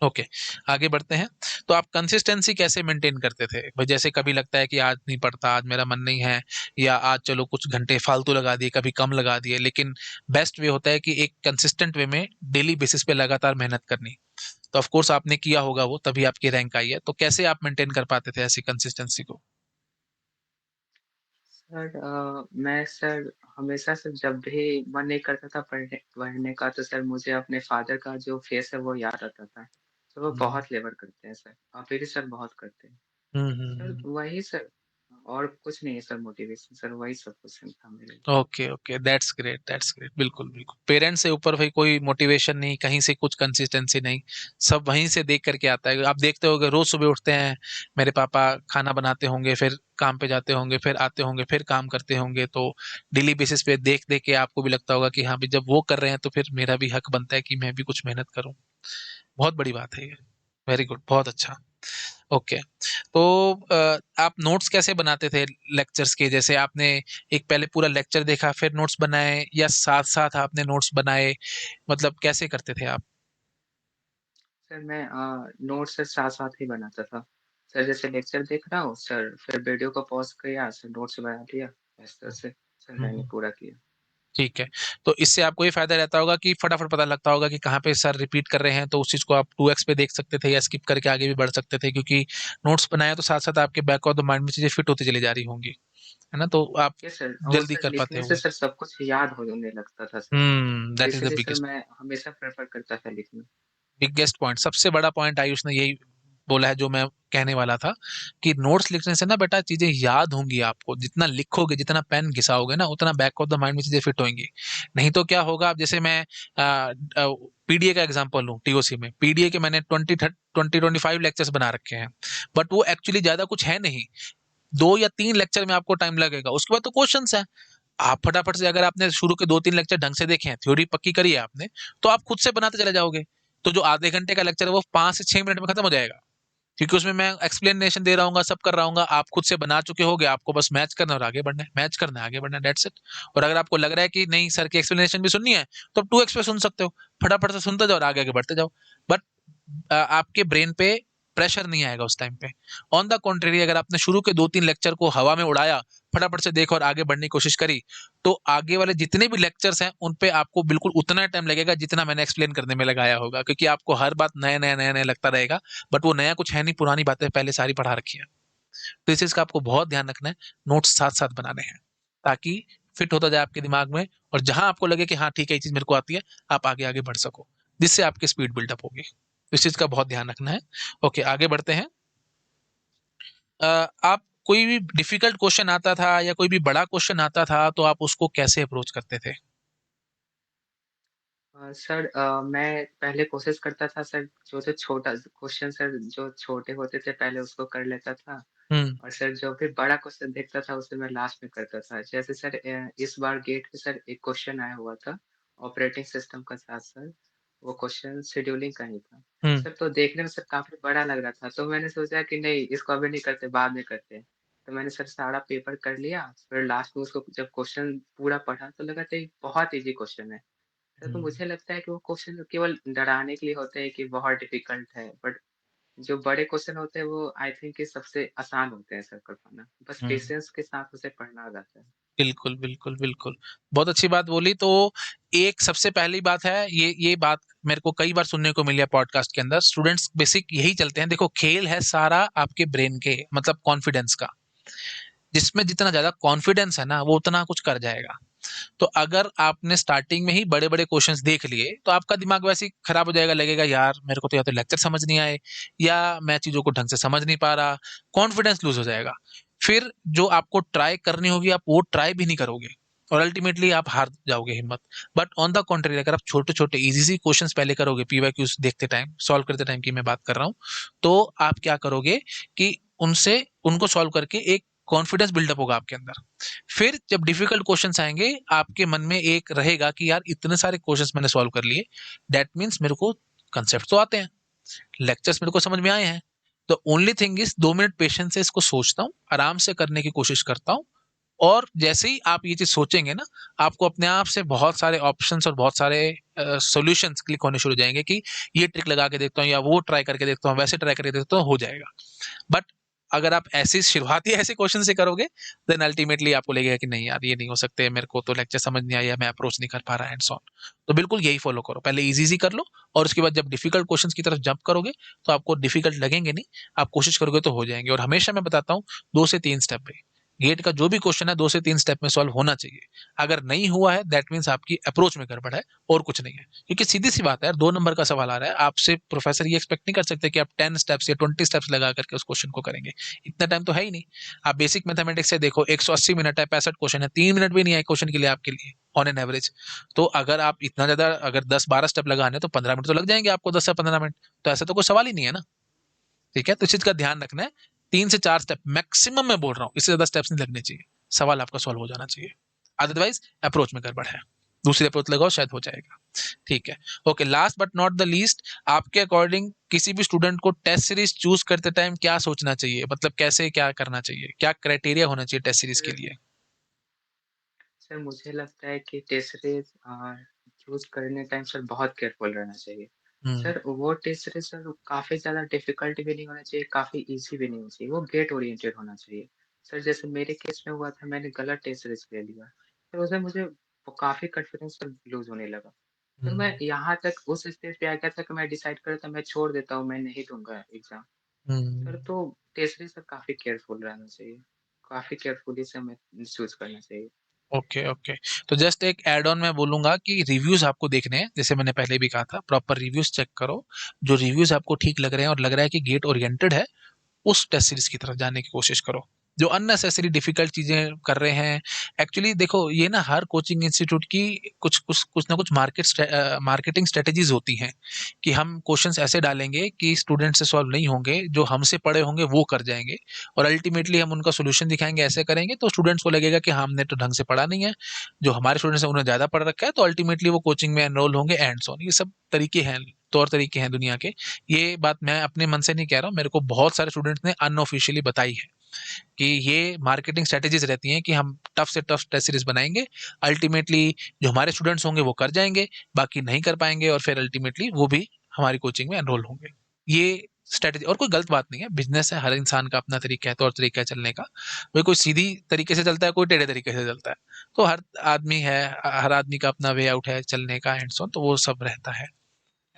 ओके, आगे बढ़ते हैं। तो आप कंसिस्टेंसी कैसे मेंटेन करते थे भाई? जैसे कभी लगता है कि आज नहीं पढ़ता, आज मेरा मन नहीं है, या आज चलो कुछ घंटे फालतू लगा दिए, कभी कम लगा दिए, लेकिन बेस्ट वे होता है कि एक कंसिस्टेंट वे में डेली बेसिस पे लगातार मेहनत करनी। तो ऑफ कोर्स आपने किया होगा वो, तभी आपकी रैंक आई है। तो कैसे आप मेंटेन कर पाते थे ऐसी कंसिस्टेंसी को? सर मैं सर हमेशा से जब भी मन नहीं करता था पढ़ने पढ़ने का, तो सर मुझे अपने फादर का जो फेस है वो याद आता था। तो वो हम्म, बहुत लेबर करते हैं सर, और फिर सर बहुत करते हैं। हम्म, सर वही सर, और कुछ नहीं है सर मोटिवेशन, सर वही सब कुछ था मेरे लिए। Okay, okay, that's great, that's great. बिल्कुल, बिल्कुल, पेरेंट्स से ऊपर भाई कोई मोटिवेशन नहीं, कहीं से कुछ कंसिस्टेंसी नहीं, सब वहीं से देख करके आता है। आप देखते होगे रोज सुबह उठते हैं, मेरे पापा खाना बनाते होंगे, फिर काम पे जाते होंगे, फिर आते होंगे, फिर काम करते होंगे, तो डेली बेसिस पे देख देख के आपको भी लगता होगा कि हाँ भी, जब वो कर रहे हैं तो फिर मेरा भी हक बनता है कि मैं भी कुछ मेहनत करूँ। बहुत बड़ी बात है ये। वेरी गुड, बहुत अच्छा। ओके। तो आप नोट्स कैसे बनाते थे लेक्चर्स के? जैसे आपने एक पहले पूरा लेक्चर देखा, फिर नोट्स बनाए, या साथ-साथ आपने नोट्स बनाए? मतलब कैसे करते थे आप? सर मैं नोट्स सर साथ-साथ ही बनाता था। सर जैसे लेक्चर देख रहा हूँ सर, फिर वीडियो को पॉज़ किया, सर नोट्स बना लिया, इस तरह से सर हुँ, मैंने हुँ। पूरा किया। ठीक है। तो इससे आपको ये फ़ायदा रहता होगा कि फटाफट पता लगता होगा कि कहाँ पे सर रिपीट कर रहे हैं, तो उस चीज़ को आप 2x पे देख सकते थे, या स्किप करके आगे भी बढ़ सकते थे, क्योंकि नोट्स बनाया तो साथ-साथ आपके बैक ऑफ द माइंड में चीज़ें फिट होती चली जा रही होंगी। है ना? तो आप यस सर, और जल्दी सर कर पाते लिखने से होंगे। सर सब कुछ याद होने लगता था सर। हुँ, तो दैट इज़ द इसीलिए सर बिगेस्ट मैं हमेशा प्रेफ़र करता था लिखना। बिगेस्ट पॉइंट, सबसे बड़ा पॉइंट आयुष ने यही बोला है, जो मैं कहने वाला था, कि नोट्स लिखने से ना बेटा चीजें याद होंगी आपको। जितना लिखोगे, जितना पेन घिसाओगे ना, उतना बैक ऑफ द माइंड में चीजें फिट होंगी। नहीं तो क्या होगा? अब जैसे मैं पीडीए का एग्जांपल लूं, टीओसी में पीडीए के मैंने 20 25 लेक्चर्स बना रखे हैं, बट वो एक्चुअली ज्यादा कुछ है नहीं। 2 या 3 लेक्चर में आपको टाइम लगेगा, उसके बाद तो क्वेश्चन है। आप फटाफट से, अगर आपने शुरू के 2 3 लेक्चर ढंग से देखे हैं, थ्योरी पक्की करी है आपने, तो आप खुद से बनाते चले जाओगे। तो जो आधे घंटे का लेक्चर है वो 5 से 6 मिनट में खत्म हो जाएगा, क्योंकि उसमें मैं एक्सप्लेनेशन दे रहा हूँ, सब कर रहा हूँ, आप खुद से बना चुके होगे, आपको बस मैच करना और आगे बढ़ना है, मैच करना है, आगे बढ़ना है, डेट्स इट। और अगर आपको लग रहा है कि नहीं, सर की एक्सप्लेनेशन भी सुननी है, तो आप 2x पे सुन सकते हो। फटाफट से सुनते जाओ और आगे आगे बढ़ते जाओ। बट आपके ब्रेन पे प्रेशर नहीं आएगा उस टाइम पे। ऑन द कॉन्ट्रेरी, अगर आपने शुरू के 2 3 लेक्चर को हवा में उड़ाया, फटाफट से देखो और आगे बढ़ने की कोशिश करी, तो आगे वाले जितने भी लेक्चर्स हैं उन पे आपको बिल्कुल उतना टाइम लगेगा जितना मैंने एक्सप्लेन करने में लगाया होगा, क्योंकि आपको हर बात नया नया नया नया लगता रहेगा। बट वो नया कुछ है नहीं, पुरानी बातें पहले सारी पढ़ा रखी है। तो इस चीज का आपको बहुत ध्यान रखना है। नोट्स साथ साथ बनाने हैं, ताकि फिट होता जाए आपके दिमाग में, और जहां आपको लगे कि हाँ ठीक है, ये चीज मेरे को आती है, आप आगे आगे बढ़ सको, जिससे आपकी स्पीड बिल्डअप होगी। तो इस चीज का बहुत ध्यान रखना है। ओके, आगे बढ़ते हैं। आप कोई भी डिफिकल्ट क्वेश्चन आता था, या कोई भी बड़ा क्वेश्चन आता था, तो आप उसको कैसे अप्रोच करते थे? सर मैं पहले कोशिश करता था सर, जो छोटा क्वेश्चन सर जो छोटे होते थे पहले उसको कर लेता था। हम्म, और सर जो भी बड़ा क्वेश्चन देखता था उसे मैं लास्ट में करता था। जैसे सर इस बार गेट पे सर एक क्वेश्चन आया हुआ था ऑपरेटिंग सिस्टम का साथ सर। वो क्वेश्चन शेड्यूलिंग का ही था। हुँ, सर तो देखने में सर काफ़ी बड़ा लग रहा था, तो मैंने सोचा कि नहीं इसको अभी नहीं करते, बाद में करते हैं। तो मैंने सर सारा पेपर कर लिया, फिर लास्ट में उसको जब क्वेश्चन पूरा पढ़ा तो लगा था ये बहुत ईज़ी क्वेश्चन है। सर तो हुँ, मुझे लगता है कि वो क्वेश्चन केवल डराने के लिए होते हैं कि बहुत डिफ़िकल्ट है, बट जो बड़े क्वेश्चन होते हैं वो आई थिंक कि सबसे आसान होते हैं सर कर पाना। बस हुँ। पेशेंस के साथ उसे पढ़ना आ जाता है। बिल्कुल, बिल्कुल, बिल्कुल। बहुत अच्छी बात बोली। तो एक सबसे पहली बात है, ये बात मेरे को कई बार सुनने को मिली है पॉडकास्ट के अंदर, स्टूडेंट्स बेसिक यही चलते हैं, देखो खेल है सारा आपके ब्रेन के मतलब कॉन्फिडेंस का। जिसमें जितना ज़्यादा कॉन्फिडेंस है ना, वो उतना कुछ कर जाएगा। तो अगर आपने स्टार्टिंग में ही बड़े-बड़े क्वेश्चंस देख लिए, तो आपका दिमाग वैसे ही खराब हो जाएगा, लगेगा यार मेरे को तो या तो लेक्चर समझ नहीं आए या मैं चीज़ों को ढंग से समझ नहीं पा रहा, कॉन्फिडेंस लूज़ हो जाएगा। फिर जो आपको ट्राई करनी होगी, आप वो ट्राई भी नहीं करोगे और अल्टीमेटली आप हार जाओगे हिम्मत। बट ऑन द कॉन्ट्री अगर आप छोटे-छोटे ईज़ी-सी क्वेश्चंस पहले करोगे, पीवाईक्यूज़ देखते टाइम, सॉल्व करते टाइम की मैं बात कर रहा हूँ, तो आप क्या करोगे कि उनसे उनको सॉल्व करके एक कॉन्फिडेंस बिल्डअप होगा आपके अंदर। फिर जब डिफिकल्ट क्वेश्चंस आएँगे, आपके मन में एक रहेगा कि यार इतने सारे क्वेश्चंस मैंने सॉल्व कर लिए, दैट मीन्स मेरे को कांसेप्ट तो आते हैं, लेक्चर्स मेरे को समझ में आए हैं। The only thing is 2 minute patience से इसको सोचता हूँ, आराम से करने की कोशिश करता हूँ और जैसे ही आप ये चीज़ सोचेंगे ना, आपको अपने आप से बहुत सारे ऑप्शंस और बहुत सारे सॉल्यूशंस क्लिक होने शुरू हो जाएँगे कि ये ट्रिक लगा के देखता हूँ या वो ट्राई करके देखता हूँ, वैसे ट्राई करके देखता हूँ, हो जाएगा। बट अगर आप ऐसी शुरुआती ऐसे क्वेश्चन से करोगे देन अल्टीमेटली आपको लगेगा कि नहीं यार ये नहीं हो सकते, मेरे को तो लेक्चर समझ नहीं आया, मैं अप्रोच नहीं कर पा रहा एंड सो ऑन। तो बिल्कुल यही फॉलो करो, पहले इजी इजी कर लो और उसके बाद जब डिफिकल्ट क्वेश्चंस की तरफ जंप करोगे तो आपको डिफिकल्ट लगेंगे नहीं, आप कोशिश करोगे तो हो जाएंगे। और हमेशा मैं बताता हूँ 2 से 3 स्टेप पे गेट का जो भी क्वेश्चन है 2 से 3 स्टेप में सॉल्व होना चाहिए। अगर नहीं हुआ है दैट मीन्स आपकी अप्रोच में गड़बड़ है और कुछ नहीं है, क्योंकि सीधी सी बात है यार, 2 नंबर का सवाल आ रहा है आपसे, प्रोफेसर ये एक्सपेक्ट नहीं कर सकते कि आप 10 स्टेप्स या 20 स्टेप्स लगा करके उस क्वेश्चन को करेंगे। इतना टाइम तो है ही नहीं। आप बेसिक मैथमेटिक्स से देखो, 180 मिनट है, 65 क्वेश्चन है, 3 मिनट भी नहीं है क्वेश्चन के लिए आपके लिए ऑन एन एवरेज। तो अगर आप इतना ज्यादा अगर 10-12 स्टेप लगाने तो 15 मिनट तो लग जाएंगे आपको, 10 से 15 मिनट। तो ऐसा तो कोई सवाल ही नहीं है ना। ठीक है, तो इस चीज का ध्यान रखना है। 3 से 4 स्टेप मैक्सिमम मैं बोल रहा हूँ, इससे ज्यादा स्टेप्स नहीं लगने चाहिए, सवाल आपका सॉल्व हो जाना चाहिए। अदरवाइज अप्रोच में गड़बड़ है, दूसरी अप्रोच लगाओ शायद हो जाएगा। ठीक है। Okay, last but not the least, आपके अकॉर्डिंग किसी भी स्टूडेंट को टेस्ट सीरीज चूज करते टाइम क्या सोचना चाहिए, मतलब कैसे क्या करना चाहिए, क्या क्राइटेरिया होना चाहिए टेस्ट सीरीज के सर लिए? सर मुझे लगता है कि टेस्ट सीरीज़ चूज़ करने टाइम सर बहुत केयरफुल रहना चाहिए। हम्म। सर वो टेस्ट सीरीज़ सर काफ़ी ज़्यादा डिफ़िकल्ट भी नहीं होना चाहिए, काफ़ी ईज़ी भी नहीं होना चाहिए, वो गेट ओरिएंटेड होना चाहिए। सर जैसे मेरे केस में हुआ था, मैंने गलत टेस्ट सीरीज़ ले लिया, फिर उससे मुझे वो काफ़ी कॉन्फिडेंस सर लूज़ होने लगा। फिर मैं हम्म। यहाँ तक उस स्टेज पे आ गया था कि मैं डिसाइड कर था मैं छोड़ देता हूँ, मैं नहीं दूँगा एग्ज़ाम। सर हम्म। तो टेस्ट सीरीज़ सर काफ़ी केयरफुल रहना चाहिए, काफ़ी केयरफुली से हमें चूज़ करना चाहिए। Okay, okay. तो जस्ट एक ऐड ऑन मैं बोलूँगा कि रिव्यूज़ आपको देखने हैं, जैसे मैंने पहले भी कहा था, प्रॉपर रिव्यूज़ चेक करो। जो रिव्यूज़ आपको ठीक लग रहे हैं और लग रहा है कि गेट ओरिएंटेड है, उस टेस्ट सीरीज की तरफ जाने की कोशिश करो। जो अननेसेसरी डिफिकल्ट चीजें कर रहे हैं, एक्चुअली देखो ये ना हर कोचिंग इंस्टीट्यूट की कुछ कुछ कुछ ना कुछ मार्केटिंग स्ट्रेटेजीज होती हैं कि हम क्वेश्चंस ऐसे डालेंगे कि स्टूडेंट से सॉल्व नहीं होंगे, जो हमसे पढ़े होंगे वो कर जाएंगे और अल्टीमेटली हम उनका सोल्यूशन दिखाएंगे, ऐसे करेंगे तो स्टूडेंट्स को लगेगा कि हाँ, हमने तो ढंग से पढ़ा नहीं है, जो हमारे स्टूडेंट्स हैं उन्होंने ज़्यादा पढ़ रखा है, तो अल्टीमेटली वो कोचिंग में एनरोल होंगे एंड सो ऑन। ये सब तरीके हैं, तौर तरीके हैं दुनिया के। ये बात मैं अपने मन से नहीं कह रहा हूँ, मेरे को बहुत सारे स्टूडेंट्स ने अनऑफिशियली बताई है कि ये मार्केटिंग स्ट्रेटेजीज रहती हैं कि हम टफ से टफ टेस्ट सीरीज बनाएंगे, अल्टीमेटली जो हमारे स्टूडेंट्स होंगे वो कर जाएंगे, बाकी नहीं कर पाएंगे और फिर अल्टीमेटली वो भी हमारी कोचिंग में एनरोल होंगे। ये स्ट्रेटेजी और कोई गलत बात नहीं है, बिजनेस है, हर इंसान का अपना तरीका है, तौर तरीका है चलने का। वही कोई सीधी तरीके से चलता है, कोई टेढ़े तरीके से चलता है। तो हर आदमी है, हर आदमी का अपना वे आउट है चलने का एंड सो, तो वो सब रहता है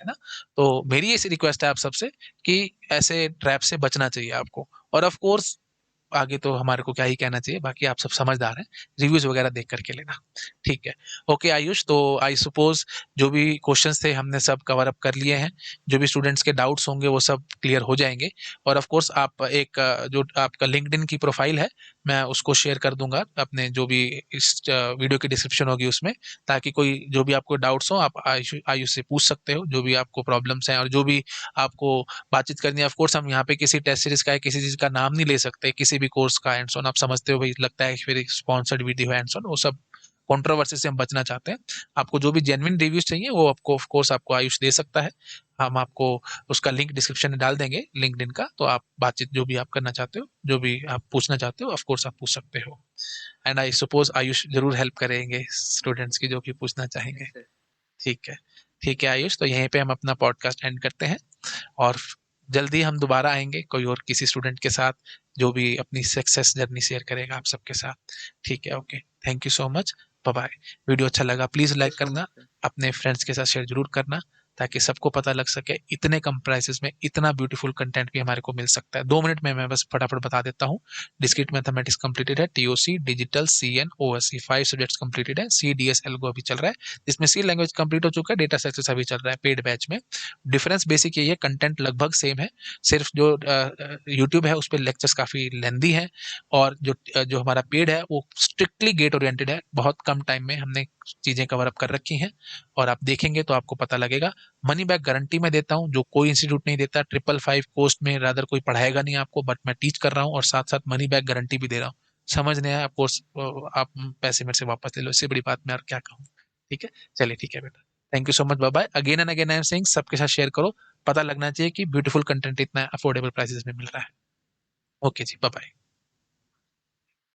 ना? तो मेरी ऐसी रिक्वेस्ट है आप सबसे कि ऐसे ट्रैप से बचना चाहिए आपको। और ऑफ कोर्स आगे तो हमारे को क्या ही कहना चाहिए, बाकी आप सब समझदार हैं, रिव्यूज़ वगैरह देख कर के लेना। ठीक है। ओके आयुष, तो आई सपोज़ जो भी क्वेश्चंस थे हमने सब कवर अप कर लिए हैं, जो भी स्टूडेंट्स के डाउट्स होंगे वो सब क्लियर हो जाएँगे और ऑफ कोर्स आप एक जो आपका लिंक्डइन की प्रोफ़ाइल है, मैं उसको शेयर कर दूँगा अपने जो भी इस वीडियो की डिस्क्रिप्शन होगी उसमें, ताकि कोई जो भी आपको डाउट्स हो आप आयुष से पूछ सकते हो, जो भी आपको प्रॉब्लम्स हैं और जो भी आपको बातचीत करनी है। ऑफ कोर्स हम यहाँ पे किसी टेस्ट सीरीज का या किसी चीज़ का नाम नहीं ले सकते, किसी भी कोर्स का एंड सो ऑन, आप समझते हो भाई, लगता है फिर स्पॉन्सर्ड वीडियो है एंड सो ऑन, वो सब कंट्रोवर्सी से हम बचना चाहते हैं। आपको जो भी जेन्युइन रिव्यूज चाहिए वो आपको ऑफ कोर्स आपको आयुष दे सकता है। हम आपको उसका लिंक डिस्क्रिप्शन में डाल देंगे, लिंक्डइन का, तो आप बातचीत जो भी आप करना चाहते हो, जो भी आप पूछना चाहते हो, ऑफ कोर्स आप पूछ सकते हो। एंड आई सपोज आयुष जरूर हेल्प करेंगे स्टूडेंट्स की जो भी पूछना चाहेंगे। Yes sir. ठीक है। ठीक है आयुष, तो यहीं पे हम अपना पॉडकास्ट एंड करते हैं, और जल्दी हम दोबारा आएंगे कोई और किसी स्टूडेंट के साथ जो भी अपनी सक्सेस जर्नी शेयर करेगा आप सबके साथ। ठीक है, okay, thank you so much, bye bye. Video अच्छा लगा thank please you like so much करना, सर। अपने फ्रेंड्स के साथ शेयर जरूर करना, ताकि सबको पता लग सके इतने कम प्राइसेस में इतना ब्यूटीफुल कंटेंट भी हमारे को मिल सकता है। 2 मिनट में मैं बस फटाफट बता देता हूँ। डिस्क्रीट मैथमेटिक्स कंप्लीटेड है, TOC, digital, CN, OSC 5 subjects completed है, सी डी एस एल्गो अभी चल रहा है, जिसमें सी लैंग्वेज कंप्लीट हो चुका है, डेटा सक्सेस अभी चल रहा है पेड बैच में। डिफरेंस बेसिक यही है, कंटेंट लगभग सेम है, सिर्फ जो यूट्यूब है उस पर लेक्चर्स काफ़ी लेंदी हैं, और जो हमारा पेड है वो स्ट्रिक्टली गेट ओरिएंटेड है। बहुत कम टाइम में हमने चीज़ें कवर अप कर रखी हैं, और आप देखेंगे तो आपको पता लगेगा। मनी बैक गारंटी मैं देता हूँ, जो कोई इंस्टीट्यूट नहीं देता। 555 कोस्ट में रादर कोई पढ़ाएगा नहीं आपको, बट मैं टीच कर रहा हूँ, और साथ साथ मनी बैक गारंटी भी दे रहा हूँ। समझ नहीं आया कोर्स, आप पैसे मेरे से वापस ले लो, इससे बड़ी बात मैं और क्या कहूँ। ठीक है, चलिए ठीक है बेटा, thank you so much, bye bye. Again and again I am saying, सबके साथ शेयर करो, पता लगना चाहिए कि ब्यूटीफुल कंटेंट इतना अफोर्डेबल प्राइसेस में मिल रहा है। ओके जी, बाय बाय।